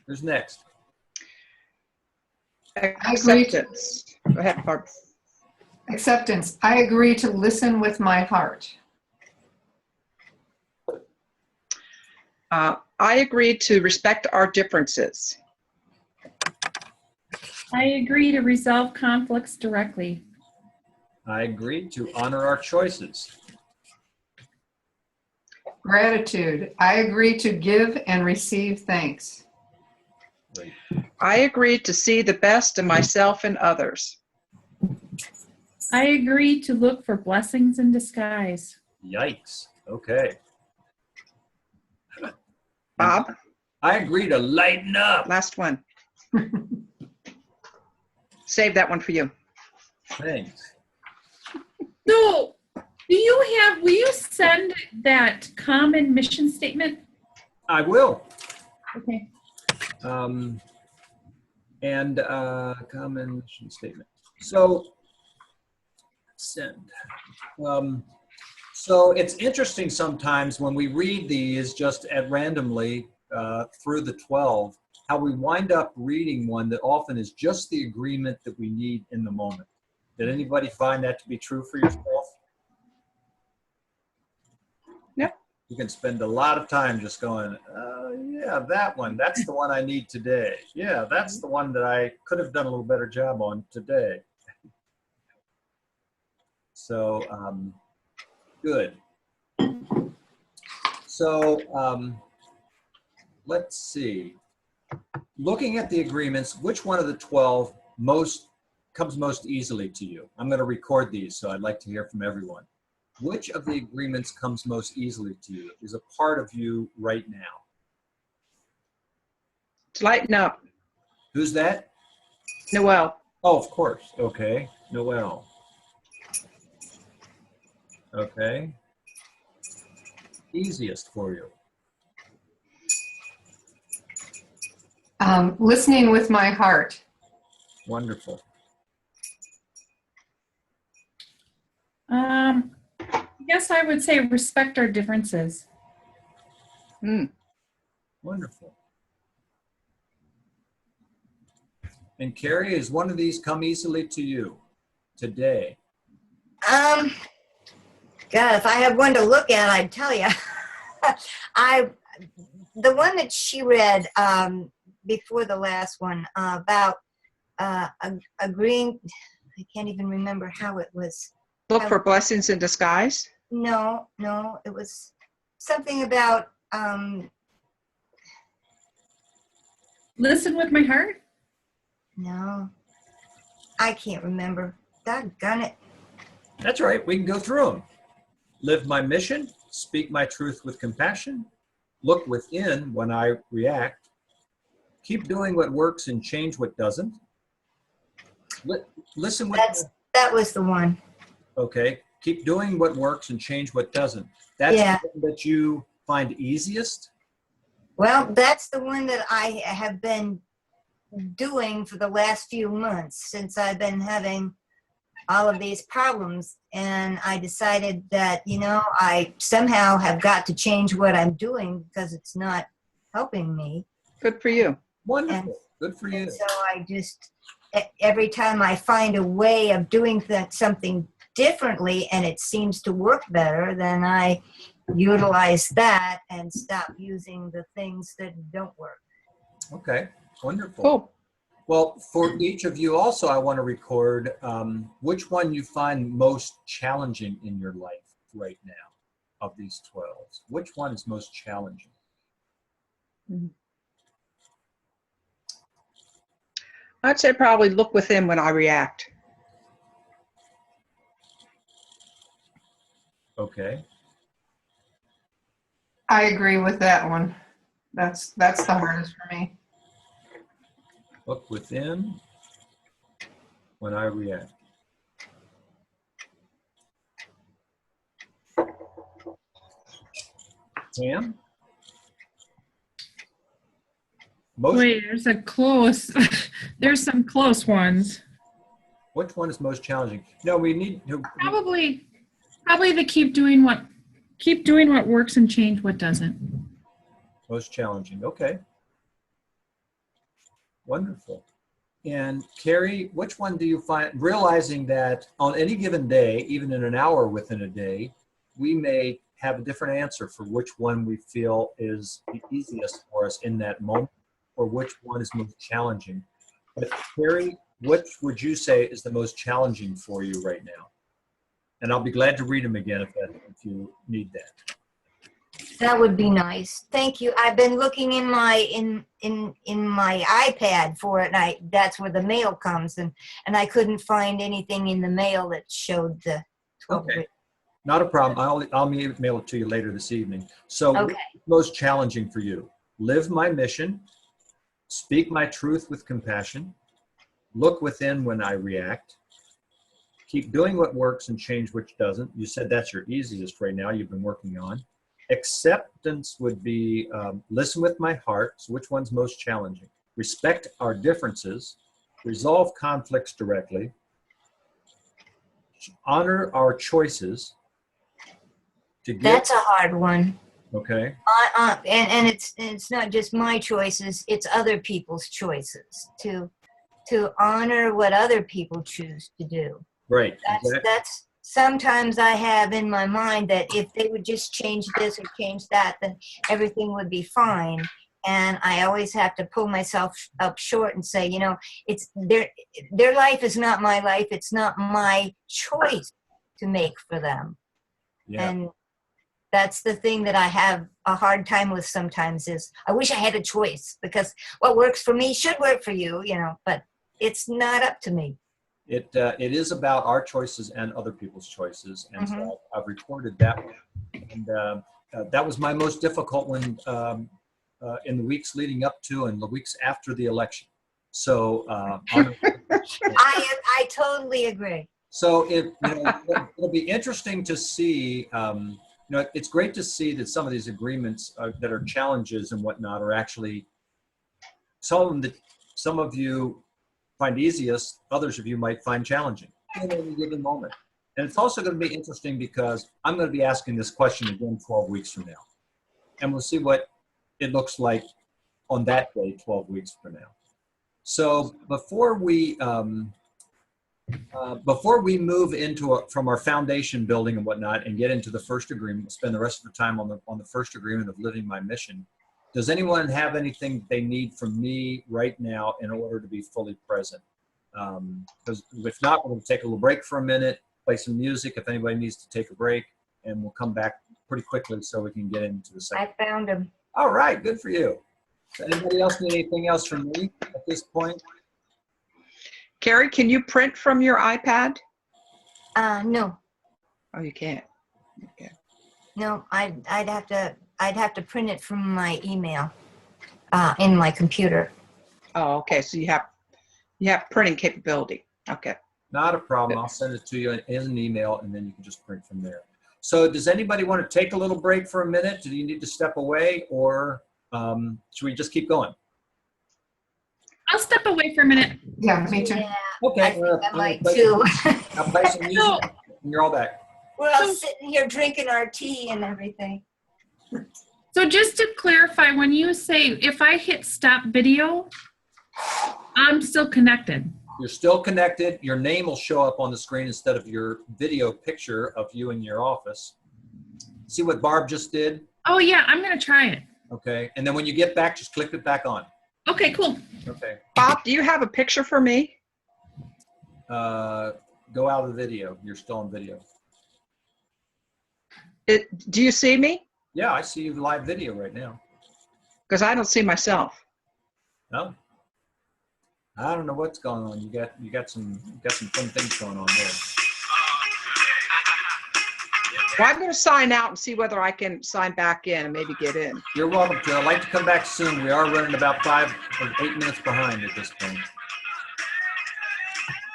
Who's next? Acceptance. Go ahead, Barb. Acceptance. I agree to listen with my heart. I agree to respect our differences. I agree to resolve conflicts directly. I agree to honor our choices. Gratitude. I agree to give and receive thanks. Great. I agree to see the best in myself and others. I agree to look for blessings in disguise. Yikes. Okay. Bob, I agree to lighten up. last one. Save that one for you. Thanks. So, will you send that common mission statement? I will. Okay. And common mission statement. So send. So it's interesting sometimes when we read these just at randomly through the 12, how we wind up reading one that often is just the agreement that we need in the moment. Did anybody find that to be true for yourself? Yep. You can spend a lot of time just going, yeah, that one, that's the one I need today. Yeah, that's the one that I could have done a little better job on today. So, good. So, let's see. Looking at the agreements, which one of the 12 comes most easily to you? I'm going to record these, so I'd like to hear from everyone. Which of the agreements comes most easily to you, is a part of you right now? To lighten up. Who's that? Noel. Oh, of course. Okay. Noel. Okay. Easiest for you. Listening with my heart. Wonderful. I guess I would say respect our differences. Wonderful. And Carrie, is one of these come easily to you today? God, if I had one to look at, I'd tell you. The one that she read, before the last one about agreeing. I can't even remember how it was. Look for blessings in disguise. No, it was something about Listen with my heart. no, I can't remember. Doggone it. That's right. We can go through them. Live my mission, speak my truth with compassion, look within when I react, keep doing what works and change what doesn't. Listen with That was the one. okay. Keep doing what works and change what doesn't. That's Yeah. the one that you find easiest. Well, that's the one that I have been doing for the last few months since I've been having all of these problems. And I decided that, I somehow have got to change what I'm doing because it's not helping me. Good for you. Wonderful. And- Good for you. And so I just, every time I find a way of doing something differently and it seems to work better, then I utilize that and stop using the things that don't work. Okay. Wonderful. Cool. Well, for each of you also, I want to record which one you find most challenging in your life right now of these 12s. Which one is most challenging? I'd say probably look within when I react. Okay. I agree with that one. That's the hardest for me. Look within when I react. Sam? Most, Wait, there's a close. There's some close ones. which one is most challenging? No, we need to. Probably the keep doing what works and change what doesn't. Most challenging. Okay. Wonderful. And Carrie, which one do you find, realizing that on any given day, even in an hour within a day, we may have a different answer for which one we feel is the easiest for us in that moment, or which one is most challenging. But Carrie, which would you say is the most challenging for you right now? And I'll be glad to read them again if you need that. That would be nice. Thank you. I've been looking in my my iPad for it, and that's where the mail comes, and I couldn't find anything in the mail that showed the 12 Okay. weeks. Not a problem. I'll mail it to you later this evening. So Okay. what's most challenging for you? Live my mission, speak my truth with compassion, look within when I react, keep doing what works and change which doesn't. You said that's your easiest right now, you've been working on. Acceptance would be listen with my heart. So which one's most challenging? Respect our differences, resolve conflicts directly, honor our choices. That's a hard one. Okay. And it's not just my choices; it's other people's choices to honor what other people choose to do. Right. That's sometimes I have in my mind that if they would just change this or change that, then everything would be fine. And I always have to pull myself up short and say, it's their life is not my life. It's not my choice to make for them. Yeah. And that's the thing that I have a hard time with sometimes is I wish I had a choice because what works for me should work for you, but it's not up to me. It is about our choices and other people's choices, and so I've recorded that one. And that was my most difficult one in the weeks leading up to and the weeks after the election. So I totally agree. So it'll be interesting to see. It's great to see that some of these agreements that are challenges and whatnot are actually some of them that some of you find easiest, others of you might find challenging in any given moment. And it's also going to be interesting because I'm going to be asking this question again 12 weeks from now. And we'll see what it looks like on that day 12 weeks from now. So before we move into from our foundation building and whatnot and get into the first agreement, spend the rest of the time on the first agreement of living my mission, Does anyone have anything they need from me right now in order to be fully present? Because if not, we'll take a little break for a minute, play some music if anybody needs to take a break, and we'll come back pretty quickly so we can get into the second. I found him. All right, good for you. Does anybody else need anything else from me at this point? Carrie, can you print from your iPad? No, Oh, you can't. Okay. no, I'd have to print it from my email, in my computer. Oh, okay. So you have printing capability. Okay. Not a problem. I'll send it to you as an email, and then you can just print from there. So does anybody want to take a little break for a minute? Do you need to step away, or should we just keep going? I'll step away for a minute. Yeah, me too. Yeah, Okay. I think I might play too. I'll play some music, and you're all back. We're all sitting here drinking our tea and everything. So just to clarify, when you say if I hit stop video, I'm still connected. You're still connected. Your name will show up on the screen instead of your video picture of you in your office. See what Barb just did? Oh yeah, I'm gonna try it. Okay. And then when you get back, just click it back on. Okay, cool. Okay. Bob, do you have a picture for me? Go out of the video. You're still on video. Do you see me? Yeah, I see you live video right now. Because I don't see myself. No? I don't know what's going on. You got some fun things going on there. Well, I'm going to sign out and see whether I can sign back in and maybe get in. You're welcome to. I'd like to come back soon. We are running about 5 or 8 minutes behind at this point.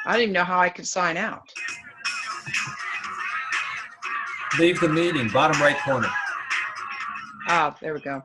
I didn't even know how I could sign out. Leave the meeting, bottom right corner. Oh, there we go.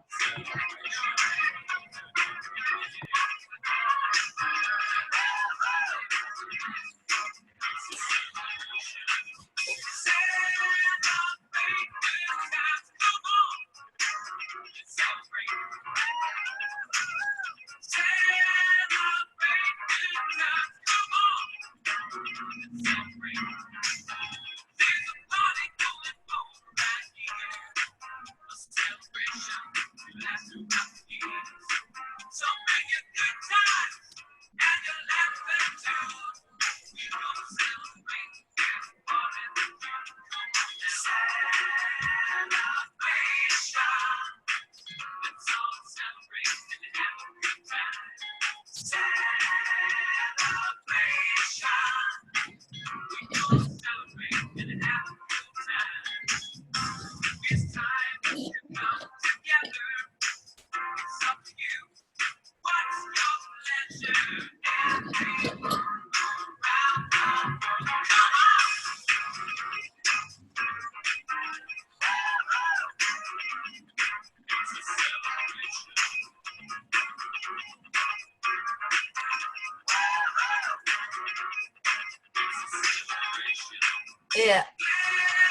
Yeah.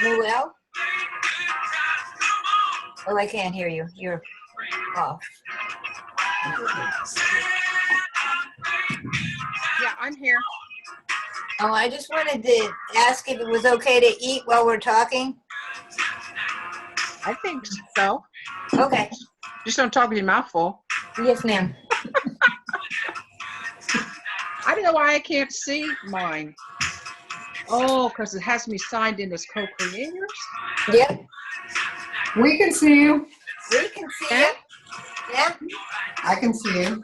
Noel? Oh, I can't hear you. You're off. Yeah, I'm here. Oh, I just wanted to ask if it was okay to eat while we're talking. I think so. Okay. Just don't talk with your mouth full. Yes, ma'am. I don't know why I can't see mine. Oh, because it has me signed in as co-creators? Yep. We can see you. We can see it. Yeah. I can see you.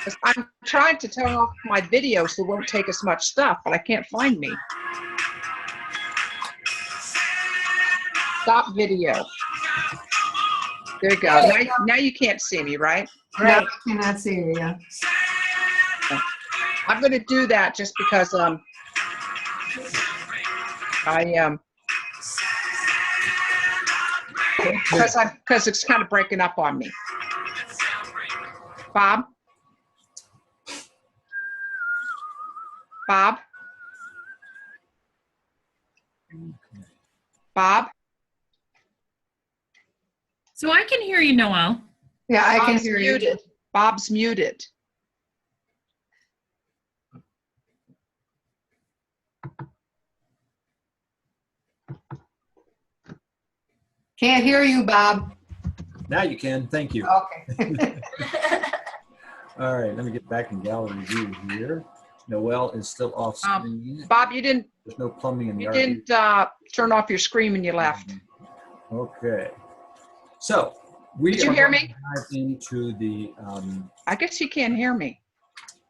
'Cause I'm trying to turn off my video so it won't take as much stuff, but I can't find me. Stop video. There you go. Now you can't see me, right? Right. I cannot see you, yeah. I'm going to do that just because because it's kind of breaking up on me. Bob? Bob? Bob? So I can hear you, Noel. Yeah, I can Bob's hear you. muted. Bob's muted. Can't hear you, Bob. Now you can. Thank you. Okay. All right, let me get back in gallery view here. Noelle is still off screen. Bob, you didn't There's no plumbing in the RV. turn off your screen when you left. Okay. So we Did you are hear going me? to dive into the I guess you can't hear me.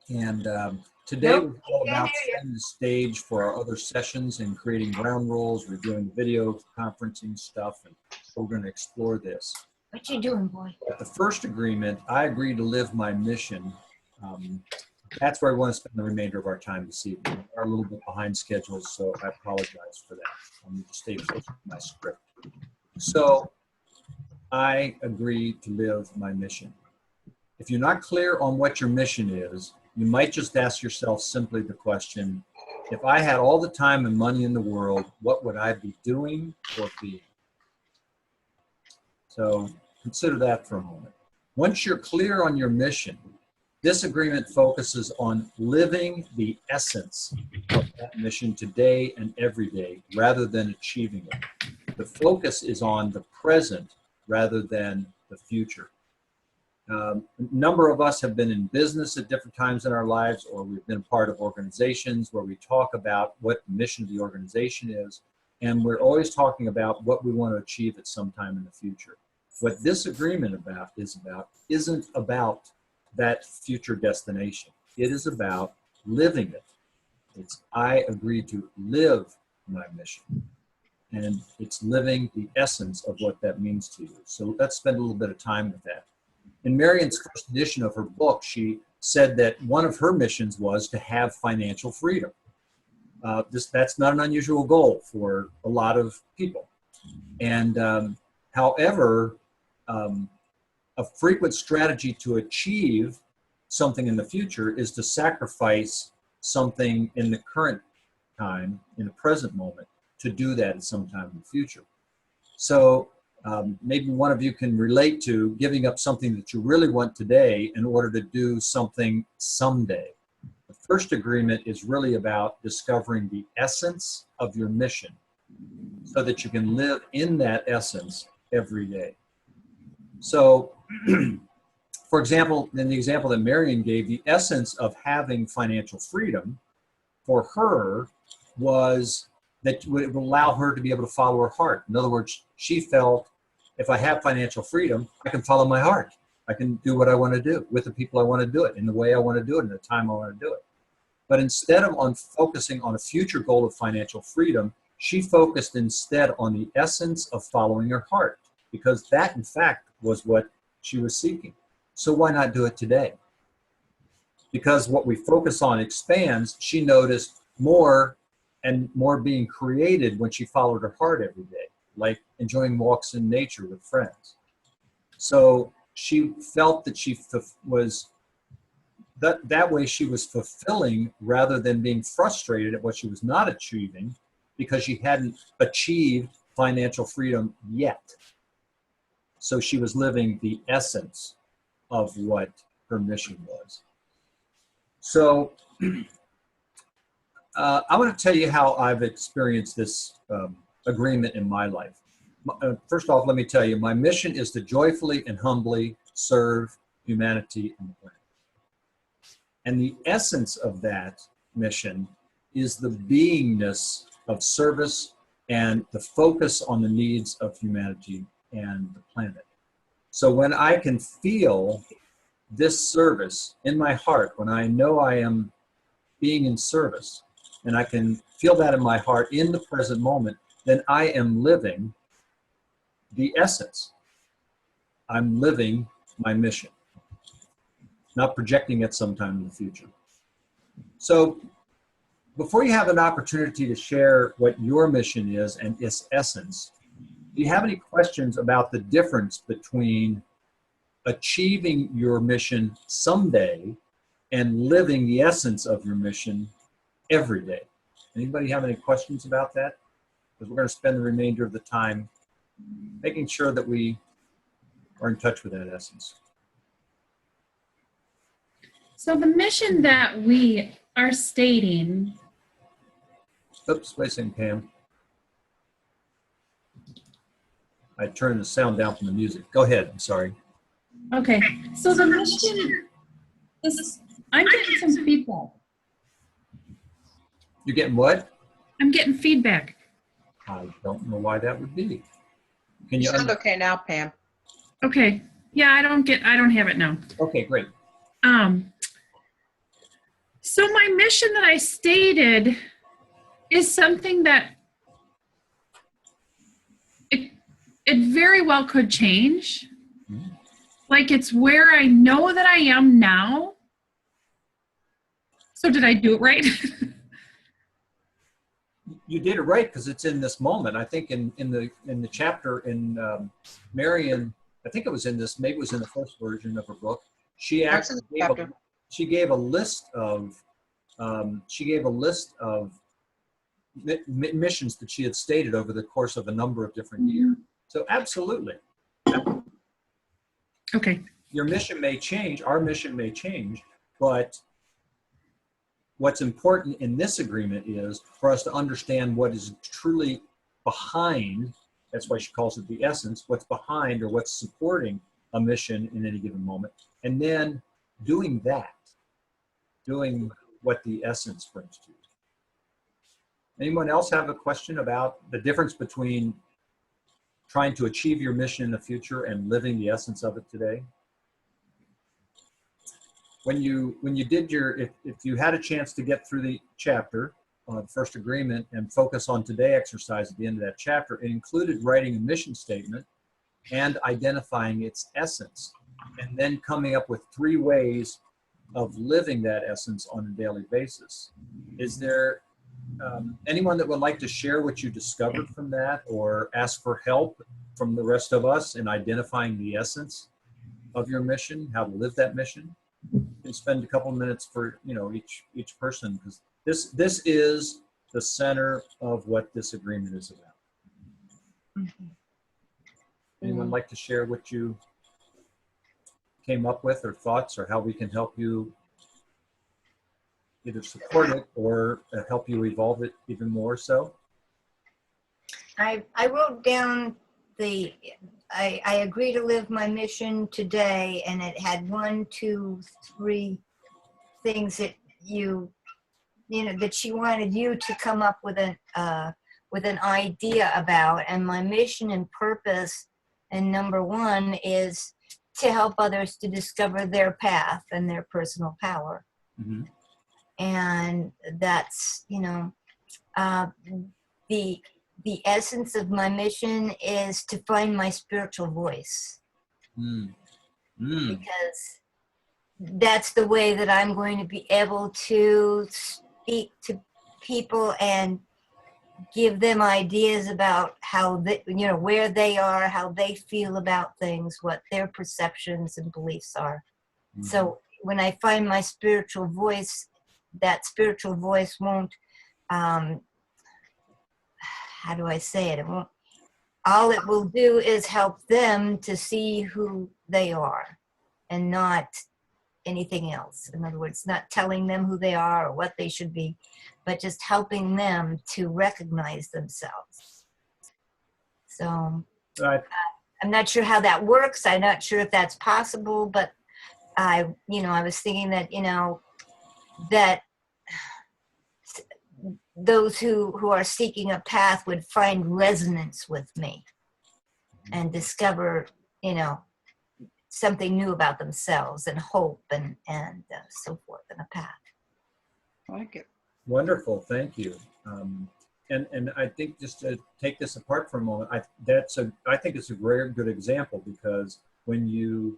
today Nope, we're all can't about hear you. setting the stage for our other sessions and creating ground rules. We're doing video conferencing stuff, and we're going to explore this. What you doing, boy? At the first agreement, I agree to live my mission. That's where I want to spend the remainder of our time this evening. We are a little bit behind schedule, so I apologize for that. I need to stay close to my script. So I agree to live my mission. If you're not clear on what your mission is, you might just ask yourself simply the question, if I had all the time and money in the world, what would I be doing or being? So consider that for a moment. Once you're clear on your mission, this agreement focuses on living the essence of that mission today and every day rather than achieving it. The focus is on the present rather than the future. A number of us have been in business at different times in our lives, or we've been part of organizations where we talk about what the mission of the organization is, and we're always talking about what we want to achieve at some time in the future. What this agreement isn't about that future destination. It is about living it. It's I agree to live my mission. And it's living the essence of what that means to you. So let's spend a little bit of time with that. In Marion's first edition of her book, she said that one of her missions was to have financial freedom. That's not an unusual goal for a lot of people. And however, a frequent strategy to achieve something in the future is to sacrifice something in the current time, in the present moment, to do that at some time in the future. So maybe one of you can relate to giving up something that you really want today in order to do something someday. The first agreement is really about discovering the essence of your mission so that you can live in that essence every day. So, for example, in the example that Marion gave, the essence of having financial freedom for her was that it would allow her to be able to follow her heart. In other words, she felt, if I have financial freedom, I can follow my heart. I can do what I want to do with the people I want to do it, in the way I want to do it, in the time I want to do it. But instead of focusing on a future goal of financial freedom, she focused instead on the essence of following her heart, because that, in fact, was what she was seeking. So why not do it today? Because what we focus on expands. She noticed more and more being created when she followed her heart every day, like enjoying walks in nature with friends. So she felt that she was, that way she was fulfilling rather than being frustrated at what she was not achieving because she hadn't achieved financial freedom yet. So she was living the essence of what her mission was. So I want to tell you how I've experienced this agreement in my life. First off, let me tell you, my mission is to joyfully and humbly serve humanity and the planet. And the essence of that mission is the beingness of service and the focus on the needs of humanity and the planet. So when I can feel this service in my heart, when I know I am being in service, and I can feel that in my heart in the present moment, then I am living the essence. I'm living my mission, not projecting it sometime in the future. So before you have an opportunity to share what your mission is and its essence, do you have any questions about the difference between achieving your mission someday and living the essence of your mission every day? Anybody have any questions about that? Because we're going to spend the remainder of the time making sure that we are in touch with that essence. So the mission that we are stating. Oops, wait a second, Pam. I turned the sound down from the music. Go ahead. I'm sorry. Okay, so the mission is, I'm getting some feedback. You're getting what? I'm getting feedback. I don't know why that would be. Can You you? sound okay now, Pam. Okay, yeah, I don't have it now. Okay, great. So my mission that I stated is something that it very well could change. Mhm. Like it's where I know that I am now. So did I do it right? You did it right because it's in this moment. I think in the chapter in Marion, I think it was in this, maybe it was in the first version of her book. She That's in actually the gave chapter. she gave a list of missions that she had stated over the course of a number of different years. So absolutely, Okay. your mission may change, our mission may change, but what's important in this agreement is for us to understand what is truly behind, that's why she calls it the essence, what's behind or what's supporting a mission in any given moment, and then doing what the essence brings to you. Anyone else have a question about the difference between trying to achieve your mission in the future and living the essence of it today? When you did if you had a chance to get through the chapter, the first agreement, and focus on today exercise at the end of that chapter, it included writing a mission statement and identifying its essence, and then coming up with 3 ways of living that essence on a daily basis. Is there anyone that would like to share what you discovered from that, or ask for help from the rest of us in identifying the essence of your mission, how to live that mission? You can spend a couple minutes for each person, because this is the center of what this agreement is about. Anyone like to share what you came up with, or thoughts, or how we can help you either support it or help you evolve it even more so? I wrote down I agree to live my mission today, and it had 1, 2, 3 things that that she wanted you to come up with an idea about. And my mission and purpose, and number 1 is to help others to discover their path and their personal power. Mm-hmm. And that's the essence of my mission is to find my spiritual voice. Because that's the way that I'm going to be able to speak to people and give them ideas about how they, where they are, how they feel about things, what their perceptions and beliefs are. Mm-hmm. So when I find my spiritual voice, that spiritual voice won't, how do I say it? It won't, all it will do is help them to see who they are and not anything else. In other words, not telling them who they are or what they should be, but just helping them to recognize themselves. So I'm not sure how that works. I'm not sure if that's possible, but I was thinking that, that those who are seeking a path would find resonance with me and discover, something new about themselves and hope and so forth in a path. I like it. Wonderful, thank you. And I think, just to take this apart for a moment, I think it's a very good example, because when you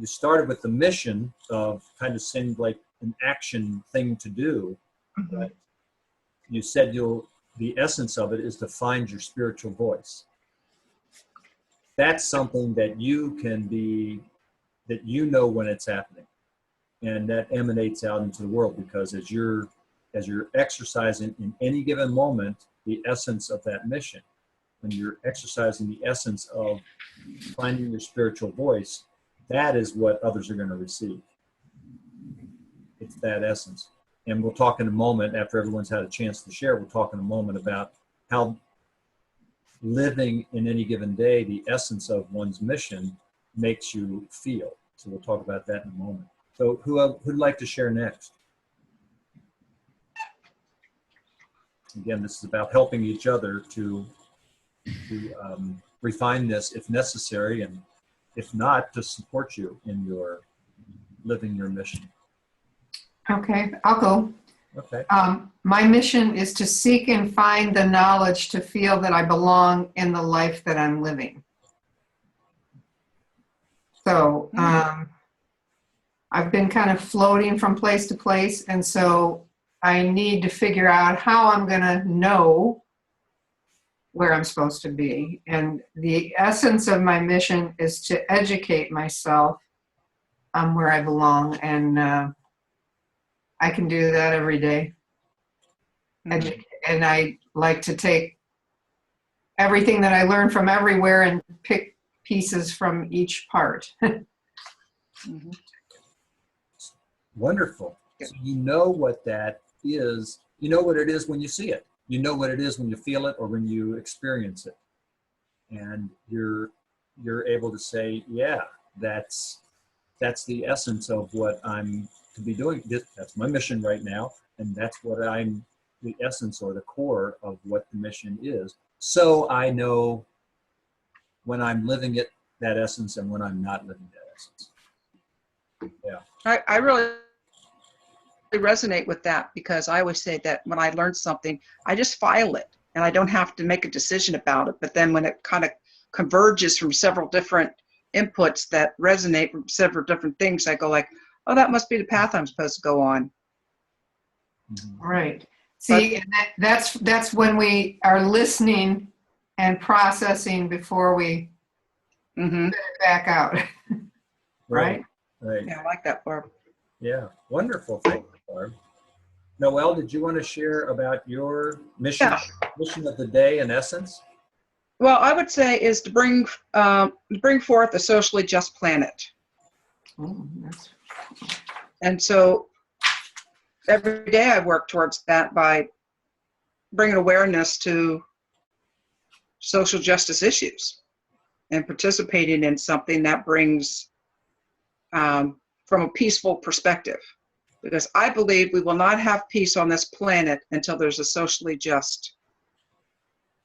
started with the mission of kind of seemed like an action thing to do, Mm-hmm. right? You said the essence of it is to find your spiritual voice. That's something that you can be, that when it's happening, and that emanates out into the world, because as you're exercising in any given moment the essence of that mission, when you're exercising the essence of finding your spiritual voice, that is what others are going to receive. It's that essence. And we'll talk in a moment, after everyone's had a chance to share, we'll talk in a moment about how living in any given day, the essence of one's mission makes you feel. So we'll talk about that in a moment. So who'd like to share next? Again, this is about helping each other to refine this if necessary, and if not, to support you in your living your mission. Okay, I'll go. Okay. My mission is to seek and find the knowledge to feel that I belong in the life that I'm living. So I've been kind of floating from place to place, and so I need to figure out how I'm going to know where I'm supposed to be. And the essence of my mission is to educate myself on where I belong, and I can do that every day. And I like to take everything that I learn from everywhere and pick pieces from each part. Wonderful. So you know what that is. You know what it is when you see it. You know what it is when you feel it or when you experience it. And you're able to say, yeah, that's the essence of what I'm to be doing. That's my mission right now. And that's what I'm, the essence or the core of what the mission is. So I know when I'm living it, that essence, and when I'm not living that essence. Yeah. I really resonate with that, because I always say that when I learn something, I just file it and I don't have to make a decision about it. But then when it kind of converges from several different inputs that resonate from several different things, I go like, oh, that must be the path I'm supposed to go on. Right. See, and that's when we are listening and processing before we put it back out. Right? Right. Yeah, I like that, Barb. Yeah. Wonderful. Thank you, Barb. Noelle, did you want to share about your mission, mission of the day in essence? Well, I would say is to bring forth a socially just planet. And so every day I work towards that by bringing awareness to social justice issues and participating in something that brings from a peaceful perspective. Because I believe we will not have peace on this planet until there's a socially just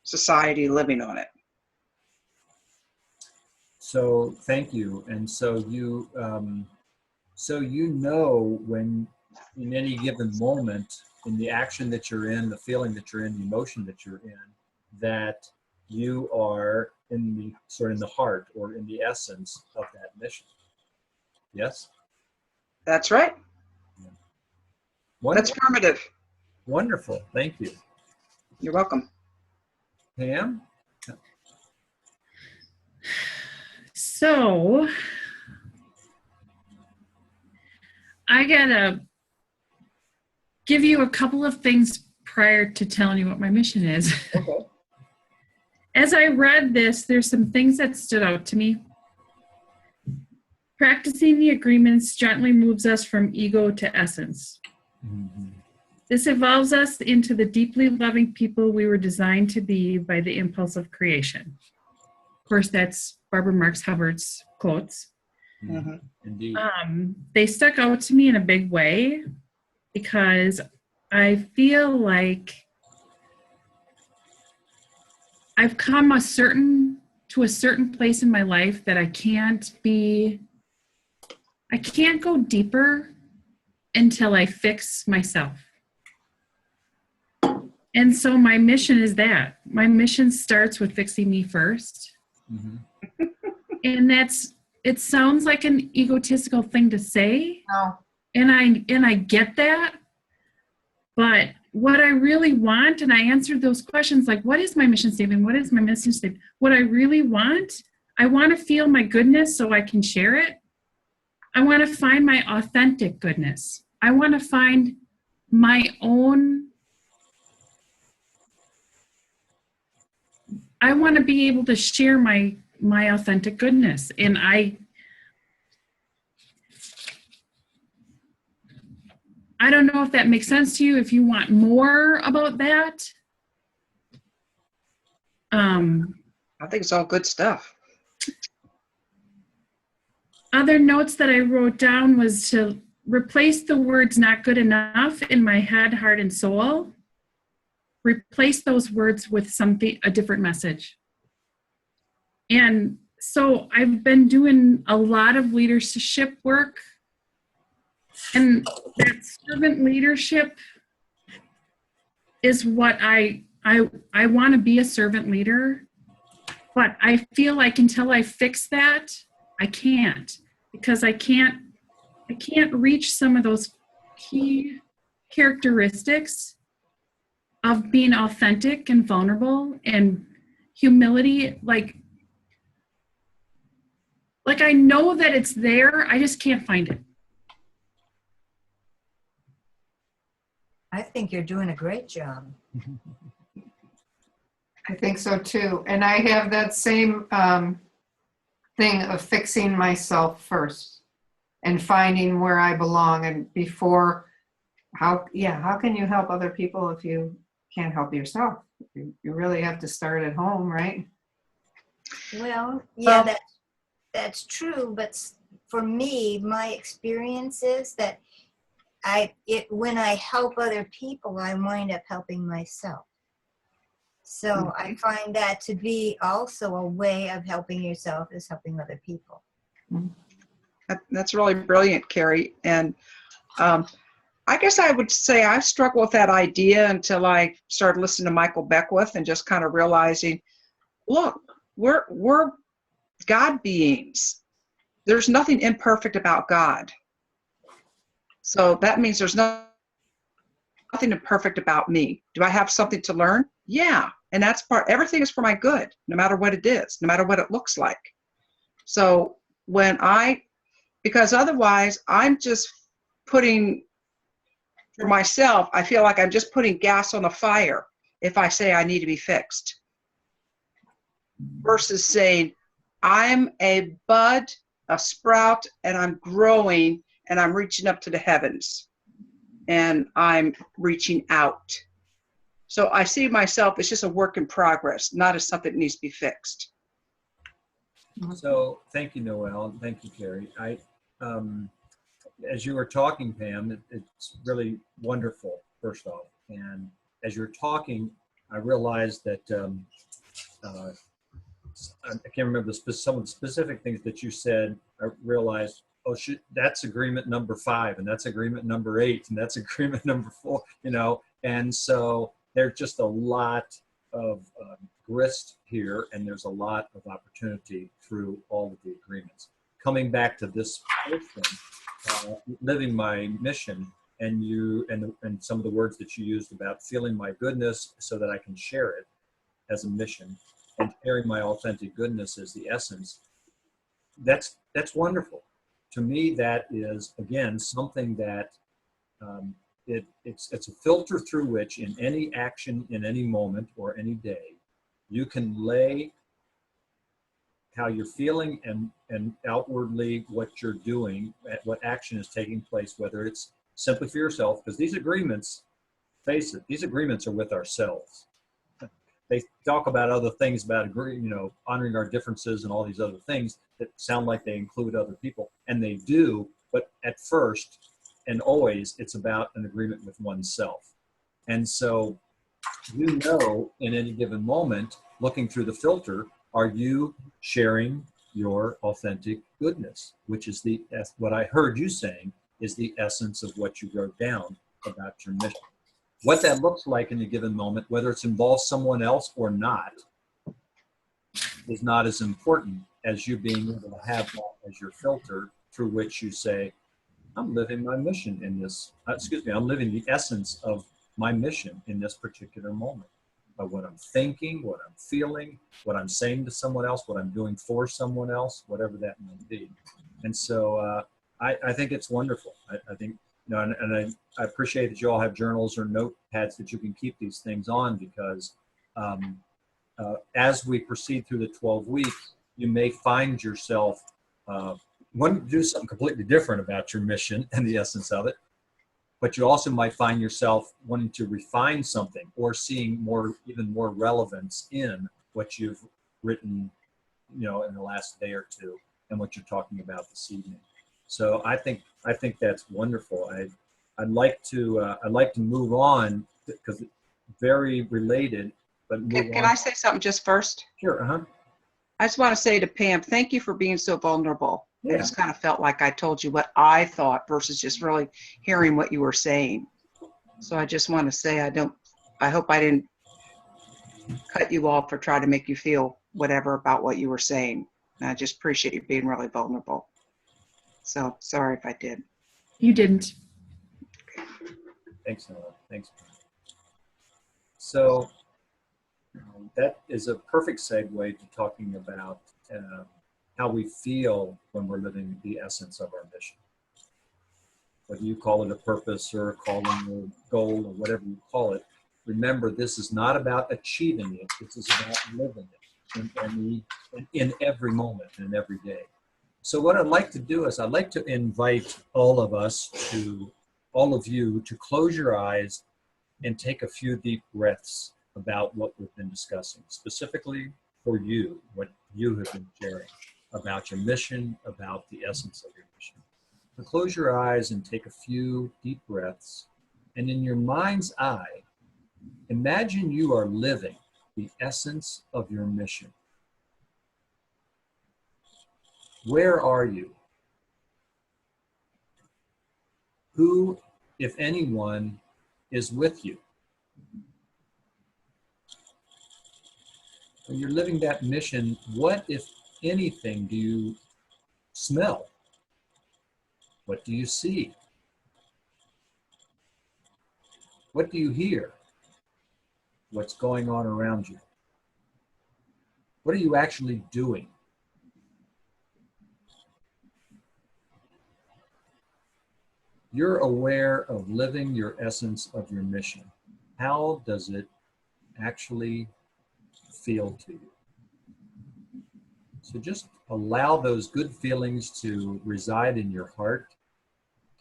society living on it. So thank you. And so you know when in any given moment, in the action that you're in, the feeling that you're in, the emotion that you're in, that you are in the sort of in the heart or in the essence of that mission. Yes? That's right. Wonderful. That's affirmative. Wonderful. Thank you. You're welcome. Pam? So I gotta give you a couple of things prior to telling you what my mission is. Okay. As I read this, there's some things that stood out to me. Practicing the agreements gently moves us from ego to essence. Mm-hmm. This evolves us into the deeply loving people we were designed to be by the impulse of creation. Of course, that's Barbara Marx Hubbard's quotes. Mm-hmm. Indeed. They stuck out to me in a big way because I feel like I've come to a certain place in my life that I can't go deeper until I fix myself. And so my mission is that. My mission starts with fixing me first. Mm-hmm. And it sounds like an egotistical thing to say. No. And I get that. But what I really want, and I answered those questions like, what is my mission statement? What is my mission statement? What I really want, I want to feel my goodness so I can share it. I want to find my authentic goodness. I want to find my own. I want to be able to share my authentic goodness. And I don't know if that makes sense to you, if you want more about that. I think it's all good stuff. Other notes that I wrote down was to replace the words not good enough in my head, heart, and soul. Replace those words with something, a different message. And so I've been doing a lot of leadership work, and that servant leadership is what I want to be a servant leader, but I feel like until I fix that, I can't, because I can't reach some of those key characteristics of being authentic and vulnerable and humility. Like I know that it's there, I just can't find it. I think you're doing a great job. I think so too. And I have that same thing of fixing myself first and finding where I belong. And before, how can you help other people if you can't help yourself? You really have to start at home, right? Well, yeah, that's true. But for me, my experience is that when I help other people, I wind up helping myself. So I find that to be also a way of helping yourself is helping other people. That's really brilliant, Carrie. And I guess I would say I struggled with that idea until I started listening to Michael Beckwith and just kind of realizing, look, we're God beings. There's nothing imperfect about God. So that means there's nothing imperfect about me. Do I have something to learn? Yeah. And that's everything is for my good, no matter what it is, no matter what it looks like. So because otherwise I'm just putting, for myself, I feel like I'm just putting gas on the fire if I say I need to be fixed. Versus saying, I'm a bud, a sprout, and I'm growing and I'm reaching up to the heavens and I'm reaching out. So I see myself as just a work in progress, not as something that needs to be fixed. So thank you, Noelle, and thank you, Carrie. As you were talking, Pam, it's really wonderful, first off. And as you're talking, I realized that I can't remember some of the specific things that you said. I realized, oh, that's agreement number 5, and that's agreement number 8, and that's agreement number 4, and so there's just a lot of grist here, and there's a lot of opportunity through all of the agreements. Coming back to this first thing, living my mission, and some of the words that you used about feeling my goodness so that I can share it as a mission, and sharing my authentic goodness as the essence, that's wonderful. To me, that is, again, something that it's a filter through which in any action, in any moment, or any day, you can lay how you're feeling and outwardly what you're doing, what action is taking place, whether it's simply for yourself, because these agreements, face it, these agreements are with ourselves. They talk about other things about honoring our differences and all these other things that sound like they include other people, and they do, but at first and always it's about an agreement with oneself. And so in any given moment, looking through the filter, are you sharing your authentic goodness, which is what I heard you saying is the essence of what you wrote down about your mission. What that looks like in a given moment, whether it's involves someone else or not, is not as important as you being able to have that as your filter through which you say, I'm living my mission in this, I'm living the essence of my mission in this particular moment. Of what I'm thinking, what I'm feeling, what I'm saying to someone else, what I'm doing for someone else, whatever that may be. And so I think it's wonderful. I think, and I appreciate that you all have journals or notepads that you can keep these things on, because as we proceed through the 12 weeks, you may find yourself wanting to do something completely different about your mission and the essence of it, but you also might find yourself wanting to refine something or seeing even more relevance in what you've written, you know, in the last day or two, and what you're talking about this evening. So I think that's wonderful. I'd like to move on because it's very related, but move Can on. I say something just first? Sure. I just want to say to Pam, thank you for being so vulnerable. I Yeah. just kind of felt like I told you what I thought versus just really hearing what you were saying. So I just want to say I hope I didn't cut you off or try to make you feel whatever about what you were saying. And I just appreciate you being really vulnerable. So sorry if I did. You didn't. Thanks, Noah. Thanks. So that is a perfect segue to talking about how we feel when we're living the essence of our mission. Whether you call it a purpose or a calling or goal or whatever you call it, remember this is not about achieving it. This is about living it in every moment and every day. So what I'd like to do is I'd like to invite all of you to close your eyes and take a few deep breaths about what we've been discussing, specifically for you, what you have been sharing about your mission, about the essence of your mission. So close your eyes and take a few deep breaths, and in your mind's eye, imagine you are living the essence of your mission. Where are you? Who, if anyone, is with you? When you're living that mission, what, if anything, do you smell? What do you see? What do you hear? What's going on around you? What are you actually doing? You're aware of living your essence of your mission. How does it actually feel to you? So just allow those good feelings to reside in your heart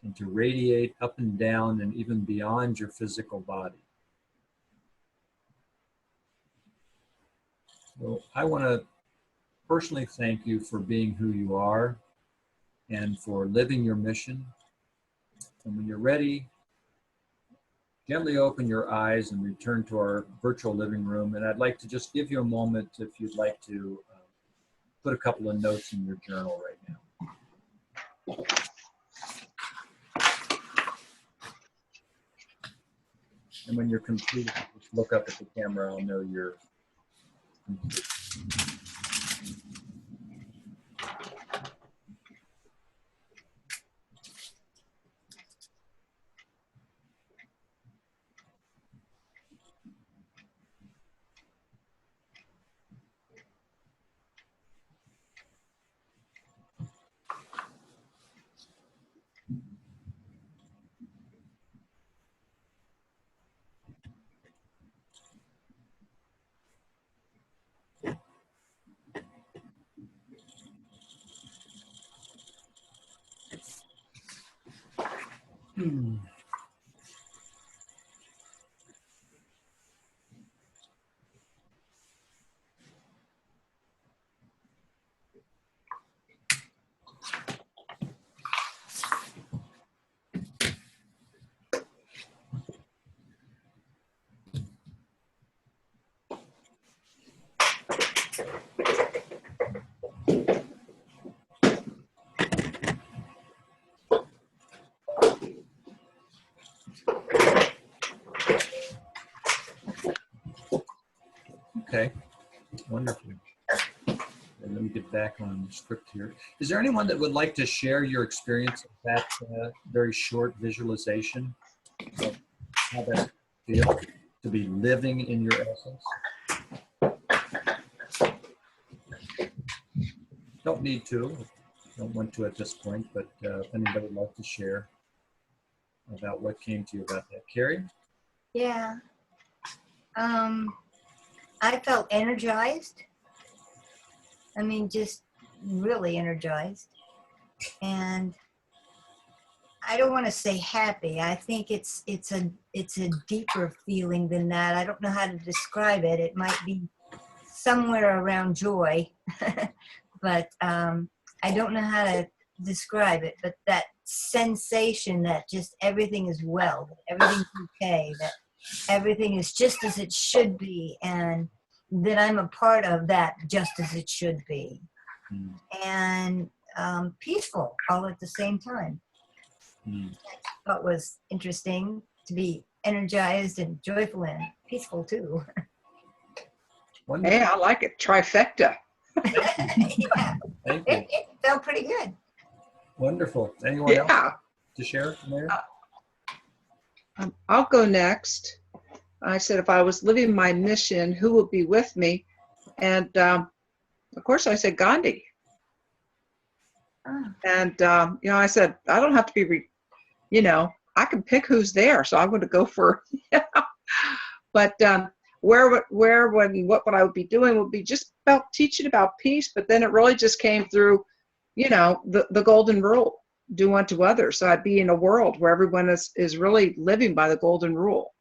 and to radiate up and down and even beyond your physical body. So I want to personally thank you for being who you are and for living your mission. And when you're ready, gently open your eyes and return to our virtual living room. And I'd like to just give you a moment if you'd like to put a couple of notes in your journal right now. And when you're completed, just look up at the camera. I'll know you're complete. Okay, wonderful. And let me get back on the script here. Is there anyone that would like to share your experience of that very short visualization of how that feels to be living in your essence? Don't need to, don't want to at this point, but if anybody would like to share about what came to you about that. Carrie? Yeah. I felt energized. I mean, just really energized. And I don't want to say happy. I think it's a deeper feeling than that. I don't know how to describe it. It might be somewhere around joy, but I don't know how to describe it, but that sensation that just everything is well, that everything's okay, that everything is just as it should be, and that I'm a part of that just as it should be. Mm. And peaceful all at the same time. Mm. I thought was interesting to be energized and joyful and peaceful too. Wonderful. Hey, I like it. Trifecta. Yeah, Thank you. it felt pretty good. Wonderful. Anyone else Yeah. to share from there? I'll go next. I said, if I was living my mission, who would be with me? And of course, I said Gandhi. Oh. And I said, I don't have to be, I can pick who's there. So I'm going to go for, But what I would be doing would be just about teaching about peace. But then it really just came through, the golden rule, do unto others. So I'd be in a world where everyone is really living by the golden rule.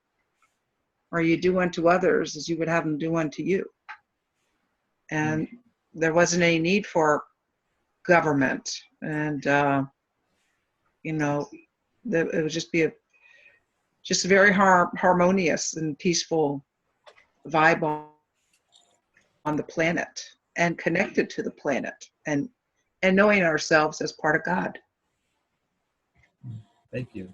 Or you do unto others as you would have them do unto you. And there wasn't any need for government. And, it would just be a very harmonious and peaceful vibe on the planet and connected to the planet and knowing ourselves as part of God. Thank you.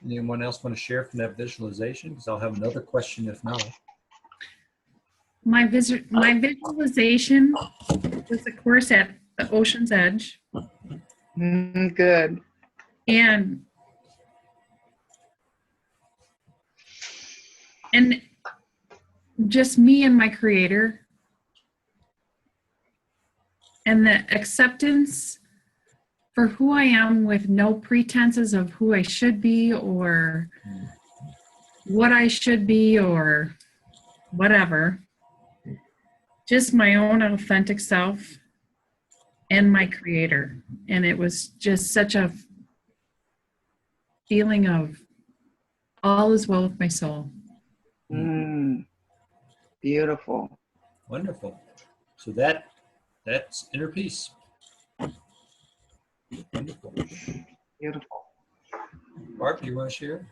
Anyone else want to share from that visualization? Because I'll have another question if not. My visualization was, of course, at the ocean's edge. Good. And just me and my creator, and the acceptance for who I am with no pretenses of who I should be or what I should be or whatever. Just my own authentic self and my creator. And it was just such a feeling of all is well with my soul. Beautiful. Wonderful. So that's inner peace. Wonderful. Beautiful. Barb, do you want to share?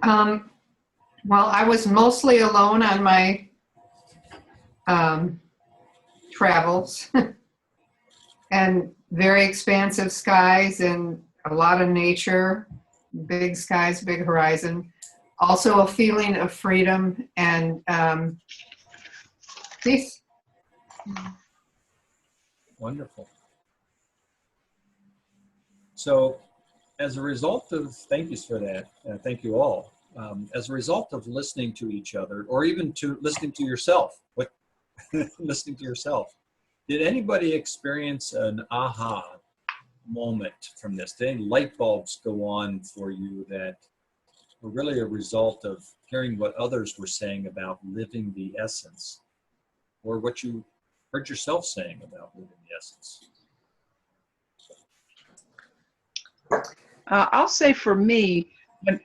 Well, I was mostly alone on my travels and very expansive skies and a lot of nature, big skies, big horizon. Also a feeling of freedom and peace. Wonderful. So as a result of, thank you for that, thank you all. As a result of listening to each other, or even to listening to yourself, listening to yourself, did anybody experience an aha moment from this? Did any light bulbs go on for you that were really a result of hearing what others were saying about living the essence, or what you heard yourself saying about living the essence? I'll say for me,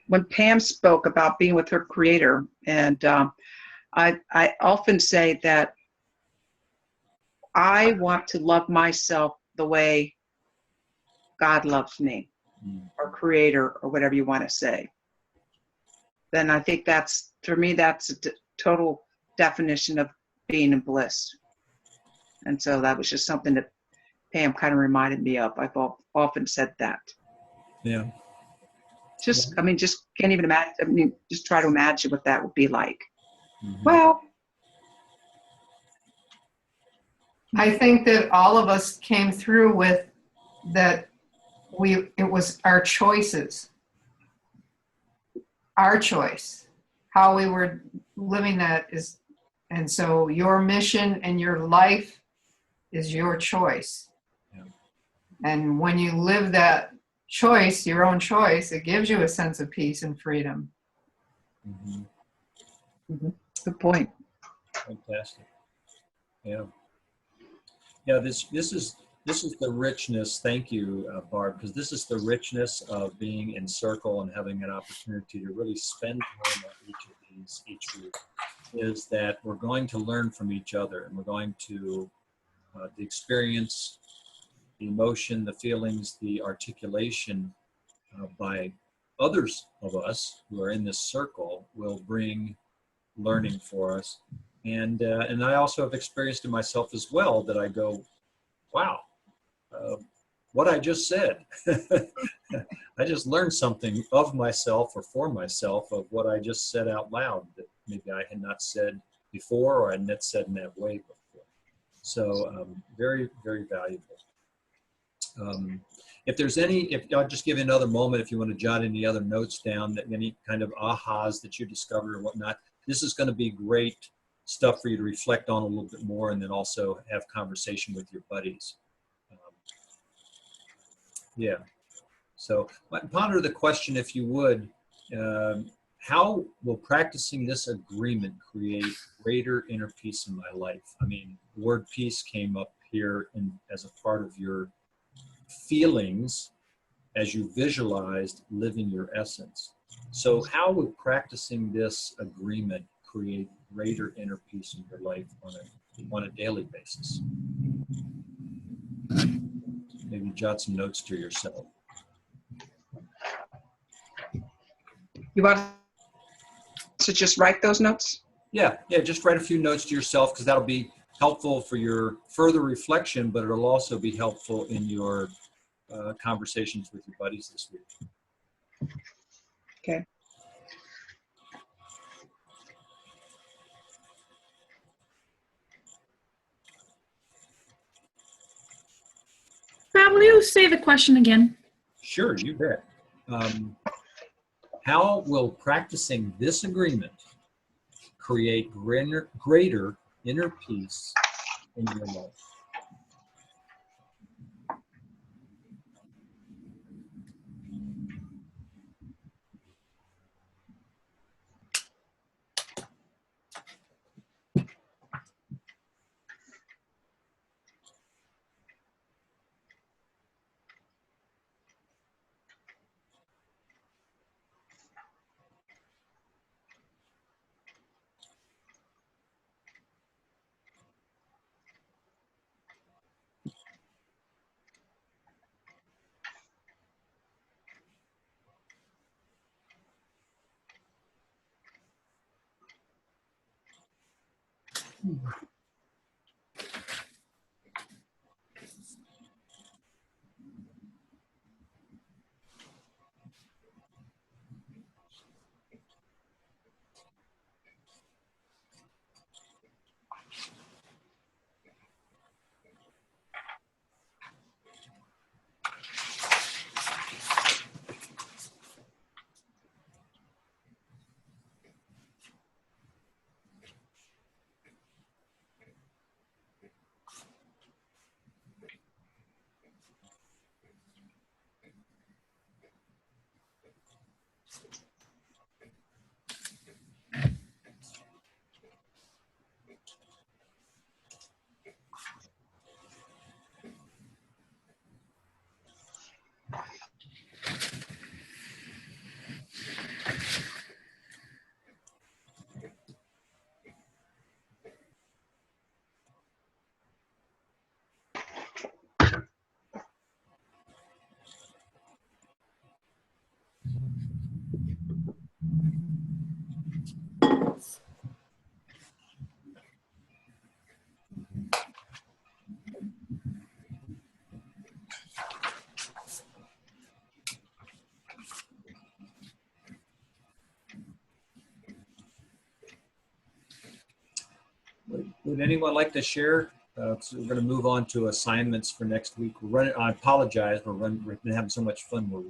when Pam spoke about being with her creator, and I often say that I want to love myself the way God loves me, or creator, or whatever you want to say. Then I think for me, that's a total definition of being in bliss. And so that was just something that Pam kind of reminded me of. I've often said that. Yeah. Just can't even imagine. I mean, just try to imagine what that would be like. Mm-hmm. Well, I think that all of us came through with that. It was our choices, our choice, how we were living that is, and so your mission and your life is your choice. Yeah. And when you live that choice, your own choice, it gives you a sense of peace and freedom. Mm-hmm. good point. Fantastic. Yeah. Yeah, this is This is the richness, thank you, Barb, because this is the richness of being in circle and having an opportunity to really spend time on each of these each week, is that we're going to learn from each other, and we're going to, the experience, the emotion, the feelings, the articulation by others of us who are in this circle will bring learning for us. And I also have experienced it myself as well, that I go, wow, what I just said. I just learned something of myself or for myself of what I just said out loud that maybe I had not said before, or I had not said in that way before. So very, very valuable. If there's any, I'll just give you another moment if you want to jot any other notes down, that any kind of ahas that you discovered or whatnot. This is going to be great stuff for you to reflect on a little bit more, and then also have conversation with your buddies. Yeah. So ponder the question, if you would, how will practicing this agreement create greater inner peace in my life? I mean, the word peace came up here as a part of your feelings as you visualized living your essence. So how would practicing this agreement create greater inner peace in your life on a daily basis? Maybe jot some notes to yourself. You want to just write those notes? Yeah, just write a few notes to yourself, because that'll be helpful for your further reflection, but it'll also be helpful in your conversations with your buddies this week. Okay. Bob, will you say the question again? Sure, you bet. How will practicing this agreement create greater inner peace in your life? Would anyone like to share? So we're going to move on to assignments for next week. I apologize. We've been having so much fun. We'll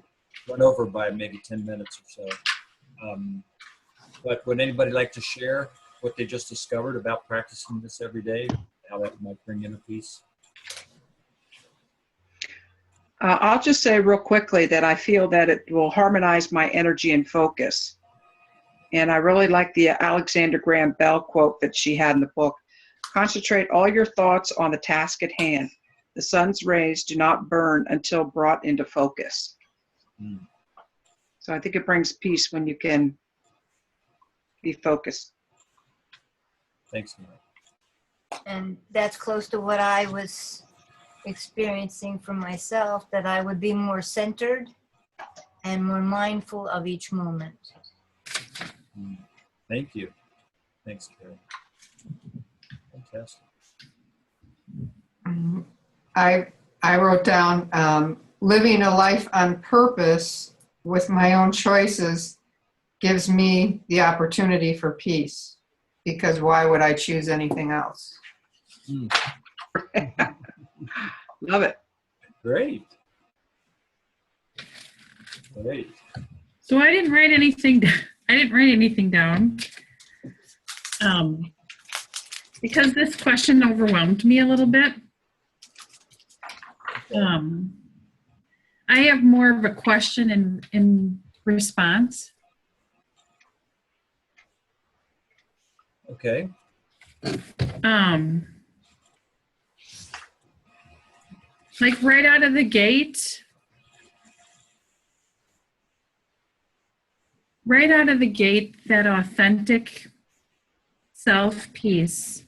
run over by maybe 10 minutes or so. But would anybody like to share what they just discovered about practicing this every day, how that might bring inner peace? I'll just say real quickly that I feel that it will harmonize my energy and focus. And I really like the Alexander Graham Bell quote that she had in the book. Concentrate all your thoughts on the task at hand. the sun's rays do not burn until brought into focus. Mm. So I think it brings peace when you can be focused. Thanks, Mike. And that's close to what I was experiencing for myself, that I would be more centered and more mindful of each moment. Mm. Thank you. Thanks, Carrie. Fantastic. I wrote down living a life on purpose with my own choices gives me the opportunity for peace, because why would I choose anything else? Mm. Love it. Great. Great. So I didn't write anything. I didn't write anything down because this question overwhelmed me a little bit. I have more of a question in response. Okay. Like right out of the gate, that authentic self peace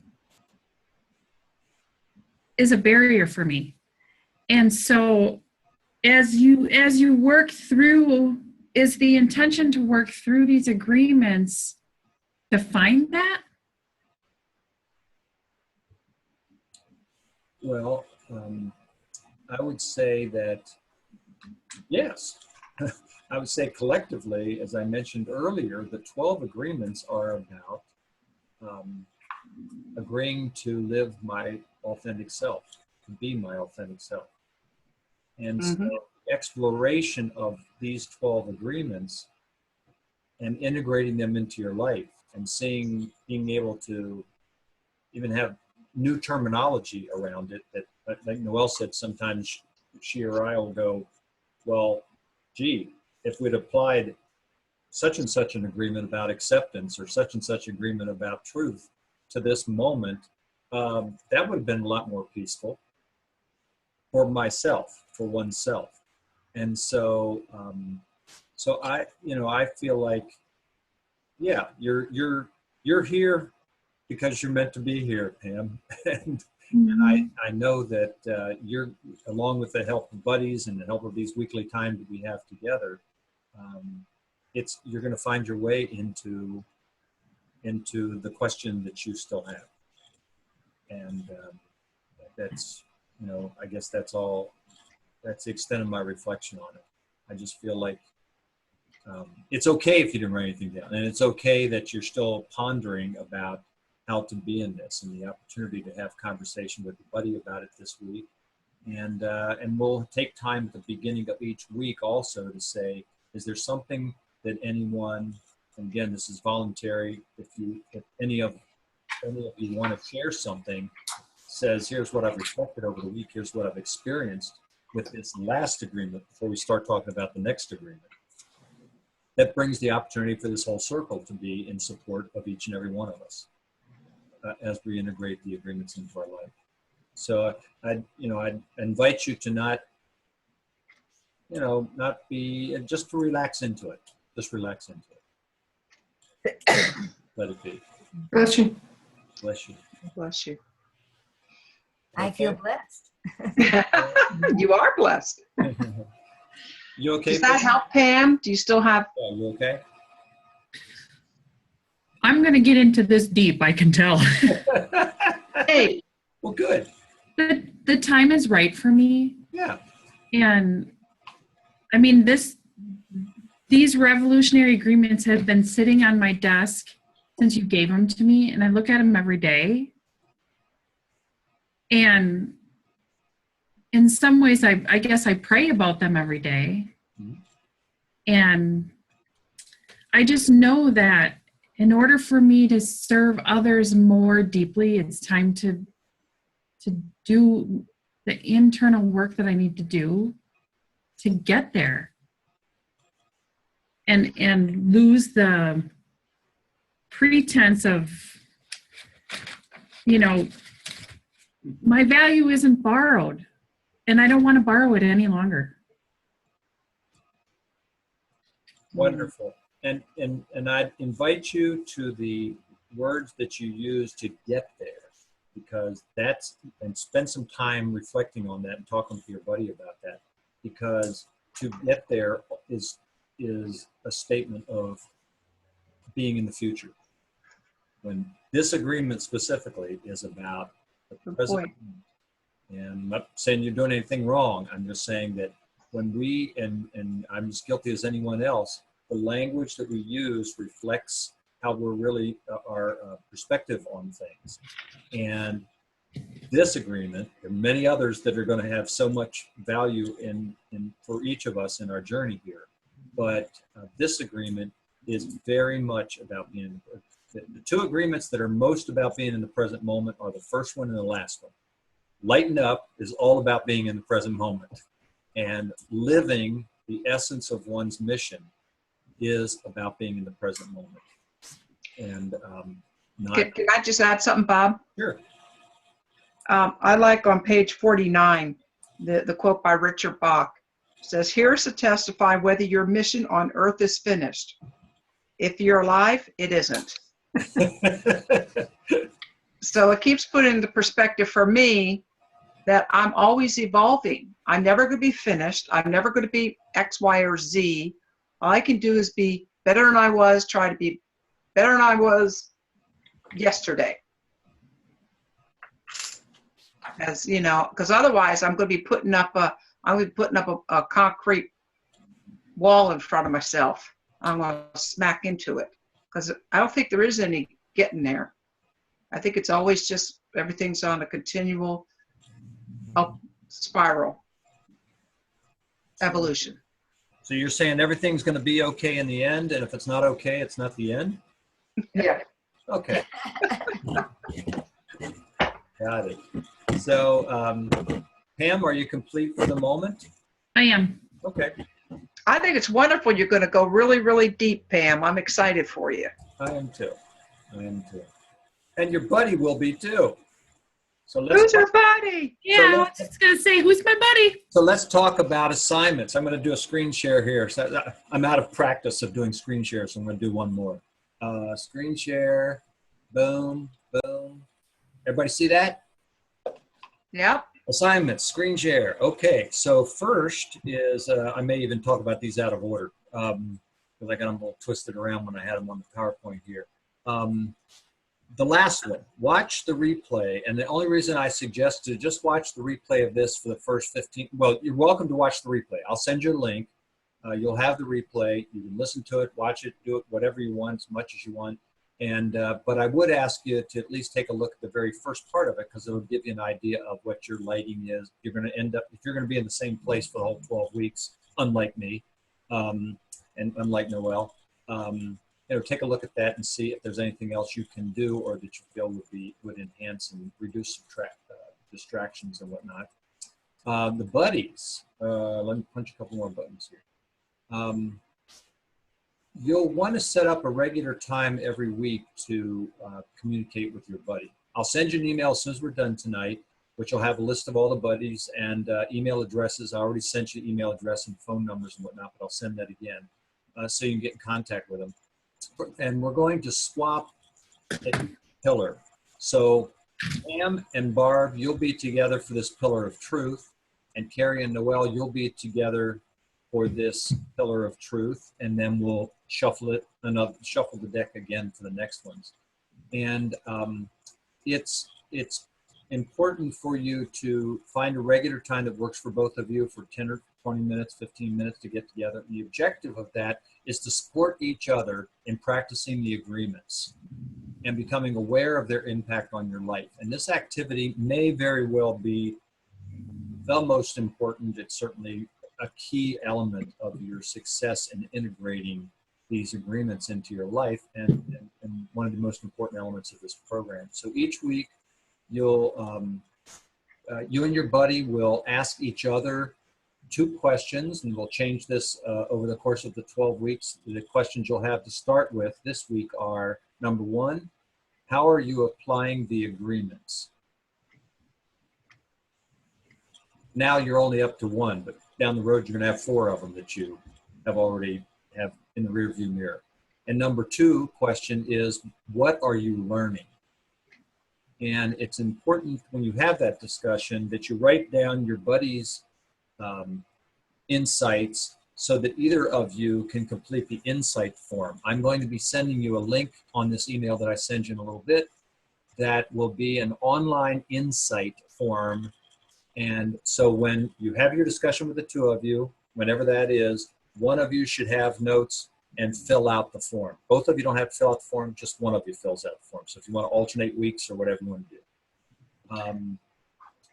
is a barrier for me. And so as you work through, is the intention to work through these agreements to find that? Well, I would say that, yes. I would say collectively, as I mentioned earlier, the 12 agreements are about agreeing to live my authentic self, to be my authentic self. And so the exploration of these 12 agreements and integrating them into your life and being able to even have new terminology around it that, like Noelle said, sometimes she or I will go, well, gee, if we'd applied such and such an agreement about acceptance or such and such agreement about truth to this moment, that would have been a lot more peaceful for myself, for oneself. And so, so I feel like, yeah, you're here because you're meant to be here, Pam. And I know that you're, along with the help of buddies and the help of these weekly times that we have together, you're going to find your way into the question that you still have. And that's, I guess that's the extent of my reflection on it. I just feel like it's okay if you didn't write anything down, and it's okay that you're still pondering about how to be in this, and the opportunity to have conversation with a buddy about it this week. And we'll take time at the beginning of each week also to say, is there something that anyone, and again, this is voluntary, if any of you want to share something, says, here's what I've reflected over the week, here's what I've experienced with this last agreement before we start talking about the next agreement. That brings the opportunity for this whole circle to be in support of each and every one of us as we integrate the agreements into our life. So I'd invite you to not be, just to relax into it. Just relax into it. Let it be. Bless you. Bless you. Bless you. I feel blessed. You are blessed. You okay? Does that help, Pam? Do you still have? Yeah, you okay? I'm going to get into this deep, I can tell. Hey. Well, good. The time is right for me. Yeah. And I mean, these revolutionary agreements have been sitting on my desk since you gave them to me, and I look at them every day. And in some ways, I guess I pray about them every day. Mm-hmm. And I just know that in order for me to serve others more deeply, it's time to do the internal work that I need to do to get there and lose the pretense of, my value isn't borrowed. and I don't want to borrow it any longer. Wonderful. And I'd invite you to the words that you use to get there, because and spend some time reflecting on that and talking to your buddy about that, because to get there is a statement of being in the future. When this agreement specifically is about the present, and I'm not saying you're doing anything wrong, I'm just saying that when we, and I'm as guilty as anyone else, the language that we use reflects how we're really, our perspective on things. And this agreement, and many others that are going to have so much value in for each of us in our journey here, but this agreement is very much about being, the two agreements that are most about being in the present moment are the first one and the last one. Lighten Up is all about being in the present moment, and living the essence of one's mission is about being in the present moment. And Can I just add something, Bob? Sure. I like on page 49, the quote by Richard Bach. It says, "Here's to testify whether your mission on earth is finished. If you're alive, it isn't." So it keeps putting into perspective for me that I'm always evolving. I'm never going to be finished. I'm never going to be X, Y, or Z. All I can do is be better than I was, try to be better than I was yesterday. As you know, because otherwise I'm going to be putting up a concrete wall in front of myself. I'm going to smack into it, because I don't think there is any getting there. I think it's always just everything's on a continual up spiral evolution. So you're saying everything's going to be okay in the end, and if it's not okay, it's not the end? Yeah. Okay. Got it. So, Pam, are you complete for the moment? I am. Okay. I think it's wonderful. You're going to go really, really deep, Pam. I'm excited for you. I am too. And your buddy will be too. So let's Who's your buddy? Yeah, I was just going to say, who's my buddy? So let's talk about assignments. I'm going to do a screen share here. So I'm out of practice of doing screen share, so I'm going to do one more. Screen share. Boom, boom. Everybody see that? Yep. Assignments, screen share. Okay, so first is, I may even talk about these out of order, because I got them all twisted around when I had them on the PowerPoint here. The last one, watch the replay. And the only reason I suggest to just watch the replay of this for the first 15, well, you're welcome to watch the replay. I'll send you a link. You'll have the replay. You can listen to it, watch it, do it, whatever you want, as much as you want. And but I would ask you to at least take a look at the very first part of it, because it'll give you an idea of what your lighting is. You're going to end up, if you're going to be in the same place for the whole 12 weeks, unlike me, and unlike Noel, take a look at that and see if there's anything else you can do or that you feel would enhance and reduce distractions and whatnot. The buddies, let me punch a couple more buttons here. You'll want to set up a regular time every week to communicate with your buddy. I'll send you an email as soon as we're done tonight, which will have a list of all the buddies and email addresses. I already sent you email address and phone numbers and whatnot, but I'll send that again so you can get in contact with them. And we're going to swap a pillar. So Pam and Barb, you'll be together for this pillar of truth, and Carrie and Noel, you'll be together for this pillar of truth, and then we'll shuffle the deck again for the next ones. And it's important for you to find a regular time that works for both of you for 10 or 20 minutes, 15 minutes to get together. And the objective of that is to support each other in practicing the agreements and becoming aware of their impact on your life. And this activity may very well be the most important. It's certainly a key element of your success in integrating these agreements into your life, and one of the most important elements of this program. So each week, you and your buddy will ask each other 2 questions, and we'll change this over the course of the 12 weeks. The questions you'll have to start with this week are, number 1, how are you applying the agreements? now you're only up to one, but down the road, you're going to have 4 of them that you have already have in the rearview mirror. And number 2 question is, what are you learning? And it's important when you have that discussion that you write down your buddy's insights so that either of you can complete the insight form. I'm going to be sending you a link on this email that I send you in a little bit that will be an online insight form. And so when you have your discussion with the 2 of you, whenever that is, one of you should have notes and fill out the form. Both of you don't have to fill out the form, just one of you fills out the form. So if you want to alternate weeks or whatever you want to do.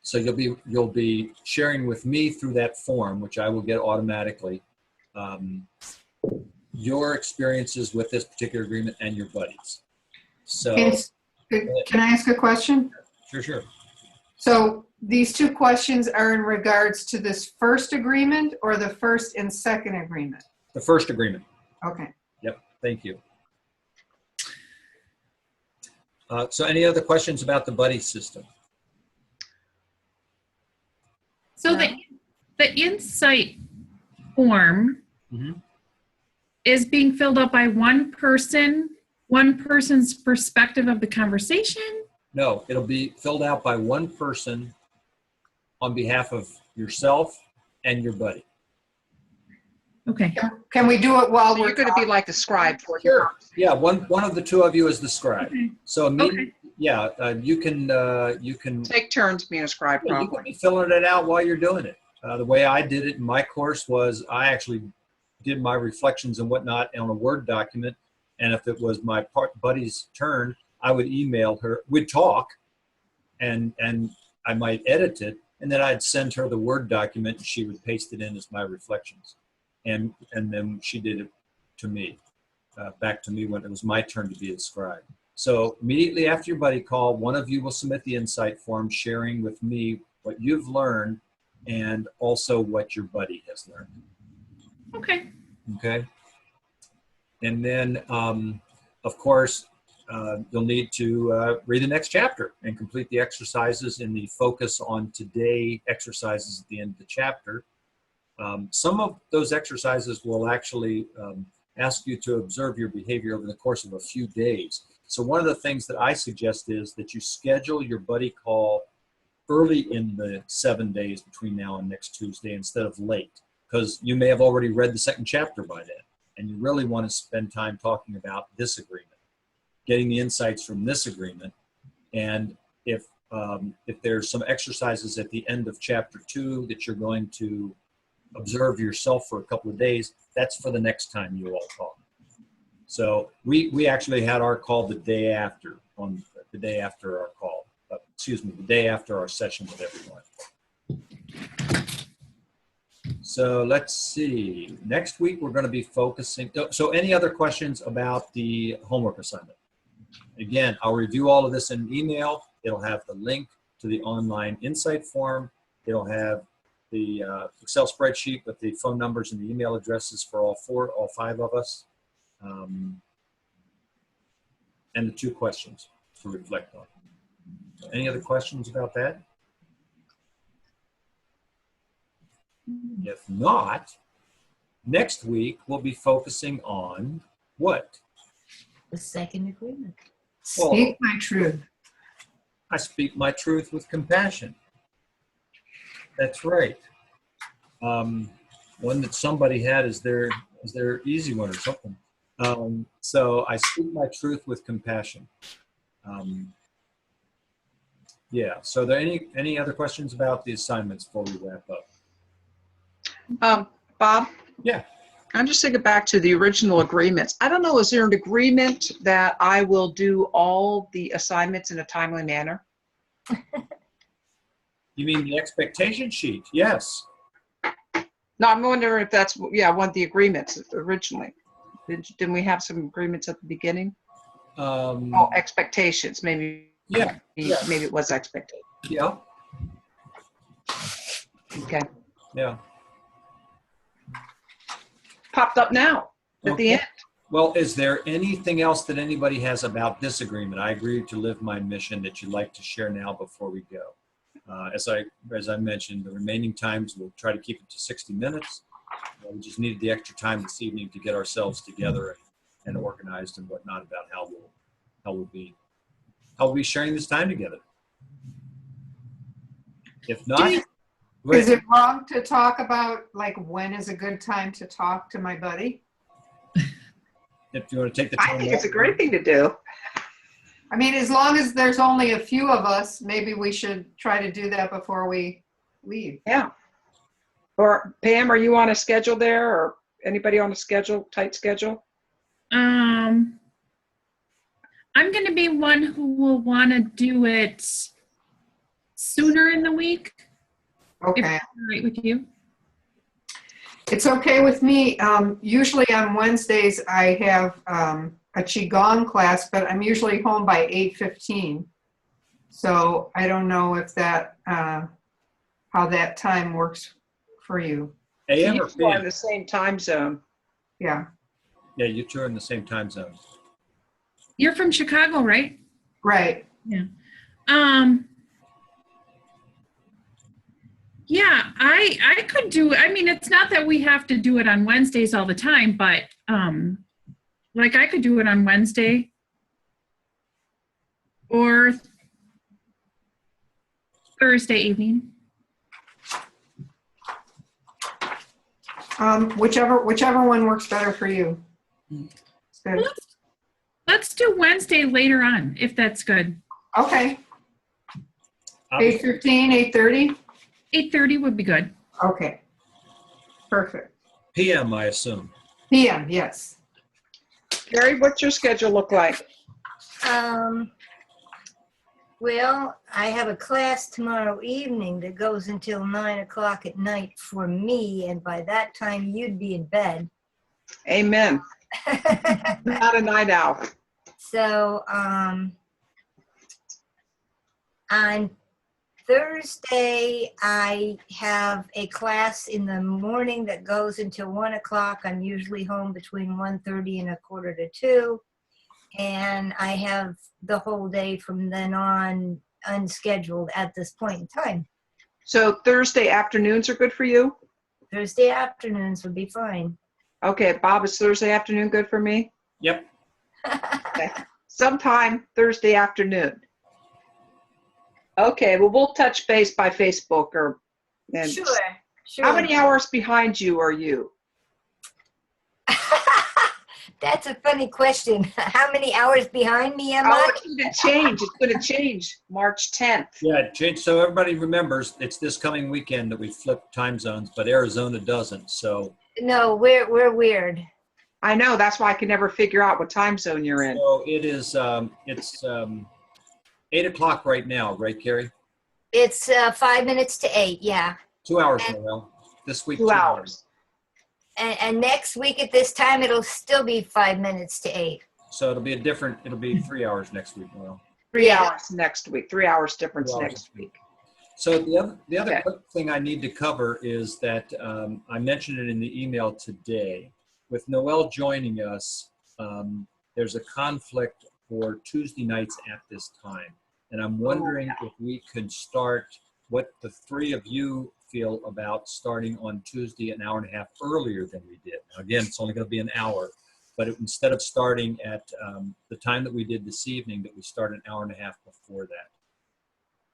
So you'll be sharing with me through that form, which I will get automatically, your experiences with this particular agreement and your buddies. So can I ask a question? Sure. So these 2 questions are in regards to this first agreement or the first and second agreement? The first agreement. Okay. Yep, thank you. So any other questions about the buddy system? So the insight form is being filled out by one person's perspective of the conversation? No, it'll be filled out by one person on behalf of yourself and your buddy. Okay. Can we do it while So we're you're going to be like the scribe for you. Sure. Yeah, one of the 2 of you is the scribe. Okay. So immediately, yeah, you can Take turns being a scribe, you can probably. be filling it out while you're doing it. The way I did it in my course was I actually did my reflections and whatnot on a Word document, and if it was my buddy's turn, I would email her. We'd talk, and I might edit it, and then I'd send her the Word document, and she would paste it in as my reflections, and then she did it to me, back to me when it was my turn to be the scribe. So immediately after your buddy call, one of you will submit the insight form sharing with me what you've learned and also what your buddy has learned. Okay. Okay. And then, of course, you'll need to read the next chapter and complete the exercises in the focus on today exercises at the end of the chapter. Some of those exercises will actually ask you to observe your behavior over the course of a few days. So one of the things that I suggest is that you schedule your buddy call early in the 7 days between now and next Tuesday instead of late, because you may have already read the second chapter by then, and you really want to spend time talking about this agreement, getting the insights from this agreement. And if there's some exercises at the end of chapter 2 that you're going to observe yourself for a couple of days, that's for the next time you all talk. So we actually had our call the day after, the day after our call, the day after our session with everyone. So let's see, next week we're going to be focusing, so any other questions about the homework assignment? Again, I'll review all of this in an email. It'll have the link to the online insight form. It'll have the Excel spreadsheet with the phone numbers and the email addresses for all 5 of us. And the 2 questions to reflect on. So any other questions about that? If not, next week we'll be focusing on what? The second agreement. Speak my truth. I speak my truth with compassion. That's right. One that somebody had is their easy one or something. So I speak my truth with compassion. Yeah, so are there any other questions about the assignments before we wrap up? Bob? Yeah. I'm just thinking back to the original agreements. I don't know, is there an agreement that I will do all the assignments in a timely manner? You mean the expectation sheet? Yes. No, I'm wondering if that's, yeah, one of the agreements originally. Didn't we have some agreements at the beginning? Oh, expectations, maybe. Yeah. Maybe it was expectation. Yeah. Okay. Yeah. Popped up now at the end. Well, is there anything else that anybody has about this agreement? I agree to live my mission that you'd like to share now before we go. As I mentioned, the remaining times we'll try to keep it to 60 minutes. We just needed the extra time this evening to get ourselves together and organized and whatnot about how we'll be sharing this time together. If not, Is it wrong to talk about, like, when is a good time to talk to my buddy? if you want to take the I time, think it's a great thing to do. I mean, as long as there's only a few of us, maybe we should try to do that before we leave. Yeah. Or Pam, are you on a schedule there, or anybody on a schedule, tight schedule? I'm going to be one who will want to do it sooner in the week. If Okay. that's all right with you. It's okay with me. Usually on Wednesdays, I have a Qigong class, but I'm usually home by 8:15. So I don't know if that, how that time works for you. AM or You two are in PM? the same time zone. Yeah, Yeah, you two are in the same time zone. You're from Chicago, right? right. Yeah, I could do, I mean, it's not that we have to do it on Wednesdays all the time, but like I could do it on Wednesday or Thursday evening. Whichever one works better for you. It's good. Let's do Wednesday later on, if that's good. Okay, Obviously, 8:15, 8:30? 8:30 would be good. Okay, perfect. PM, I assume. PM, yes. Gary, what's your schedule look like? Well, I have a class tomorrow evening that goes until 9 o'clock at night for me, and by that time you'd be in bed. Amen. Not a night owl. So on Thursday, I have a class in the morning that goes until 1 o'clock. I'm usually home between 1:30 and 1:45. And I have the whole day from then on unscheduled at this point in time. So Thursday afternoons are good for you? Thursday afternoons would be fine. Okay, Bob, is Thursday afternoon good for me? Yep. Okay. Sometime Thursday afternoon. Okay, well, we'll touch base by Facebook or. And Sure. How many hours behind you are you? That's a funny question. How many hours behind me am Oh, I? it's going to change. It's going to change March 10th. Yeah, change. So everybody remembers it's this coming weekend that we flip time zones, but Arizona doesn't. So, No, we're weird. I know. That's why I can never figure out what time zone you're in. so it is. It's 8 o'clock right now, right, Carrie? It's 5 minutes to 8. Yeah. 2 hours, Noel. This week, 2 hours. And next week at this time, it'll still be 5 minutes to 8. So it'll be it'll be 3 hours next week, Noel. 3 Yeah. hours next week. 3 hours difference 2 hours. next week. So the other Okay. quick thing I need to cover is that I mentioned it in the email today. With Noel joining us, there's a conflict for Tuesday nights at this time. And I'm wondering if we could start what the three of you feel about starting on Tuesday an hour and a half earlier than we did. Now, again, it's only going to be an hour, but instead of starting at the time that we did this evening, that we start an hour and a half before that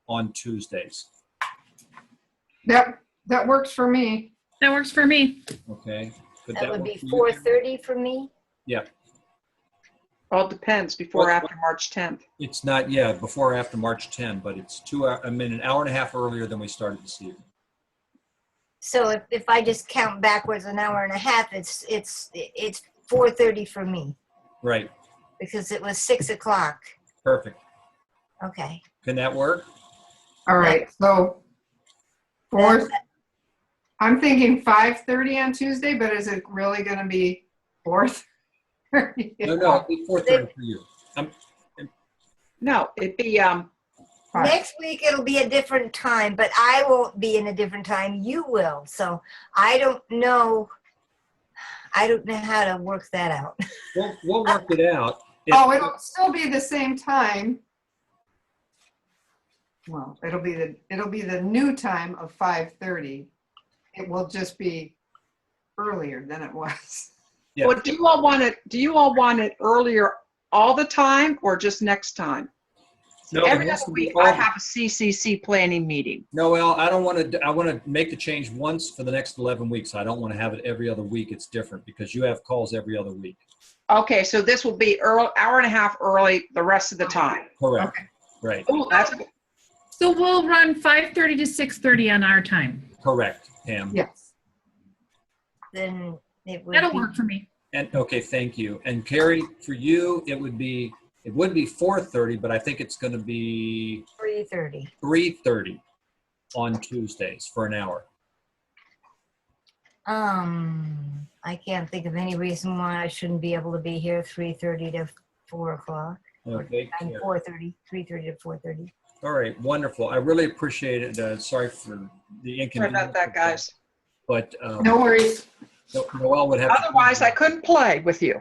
on Tuesdays. That works for me. That works for me. Okay. Could That would work be for you? 4:30 for me. Yeah. All depends before or after March 10th. It's not, yeah, before or after March 10, but it's 2 hours, I mean, an hour and a half earlier than we started this evening. So if I just count backwards an hour and a half, it's 4:30 for me Right. because it was 6 o'clock. Perfect. Okay. Can that work? All right, so I'm thinking 5:30 on Tuesday, but is it really going to be 4:30? No, it'd be 4:30 for you. No, it'd be Next week it'll be a different time, but I won't be in a different time. You will. So I don't know how to work that out. We'll work it out. Oh, it'll still be the same time. well, it'll be the new time of 5:30. It will just be earlier than it was. Yeah. Well, do you all want it earlier all the time or just next time? No, it Every has other to be week all I the- have a CCC planning meeting. No, well, I don't want to. I want to make the change once for the next 11 weeks. I don't want to have it every other week. It's different because you have calls every other week. Okay, so this will be hour and a half early the rest of the time. Correct. Okay. Right. Oh, that's So we'll run 5:30 to 6:30 on our time. Correct, Pam. Yes. Then it would That'll be work for me. And okay, thank you. And Carrie, for you, it would be 4:30, but I think it's going to be 3:30. 3:30 on Tuesdays for an hour. I can't think of any reason why I shouldn't be able to be here 3:30 to 4 o'clock. Okay. And Carrie. 4:30, 3:30 to 4:30. All right. Wonderful. I really appreciate it. Sorry for the sorry inconvenience. about that, guys. But No worries. Noel would have. Otherwise, I couldn't play with you.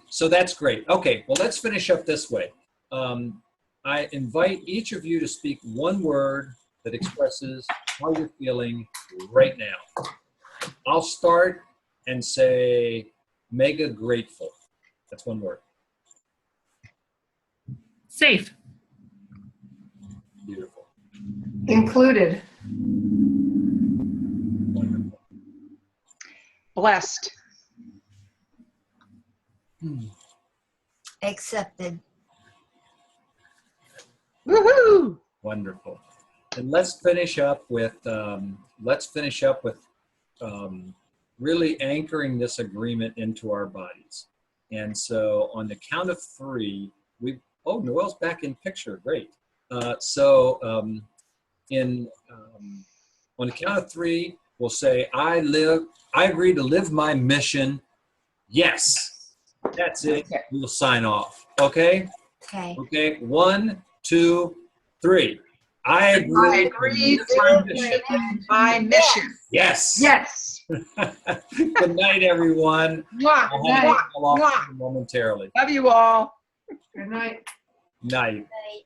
So that's great. Okay, well, let's finish up this way. I invite each of you to speak one word that expresses how you're feeling right now. I'll start and say mega grateful. That's one word. Safe. Beautiful. Included. Wonderful. Blessed. Accepted. Woohoo! Wonderful. And let's finish up with really anchoring this agreement into our bodies. And so on the count of three, Noel's back in picture. Great. On the count of three, we'll say, I agree to live my mission. Yes. That's it. Okay. We'll sign off. Okay? Okay. Okay. 1, 2, 3. I agree. I agree to live my mission. Yes. Yes. Good night, everyone. Mwah, I'll have mwah, to call off mwah. momentarily. Love you all. Good night. Night. Right.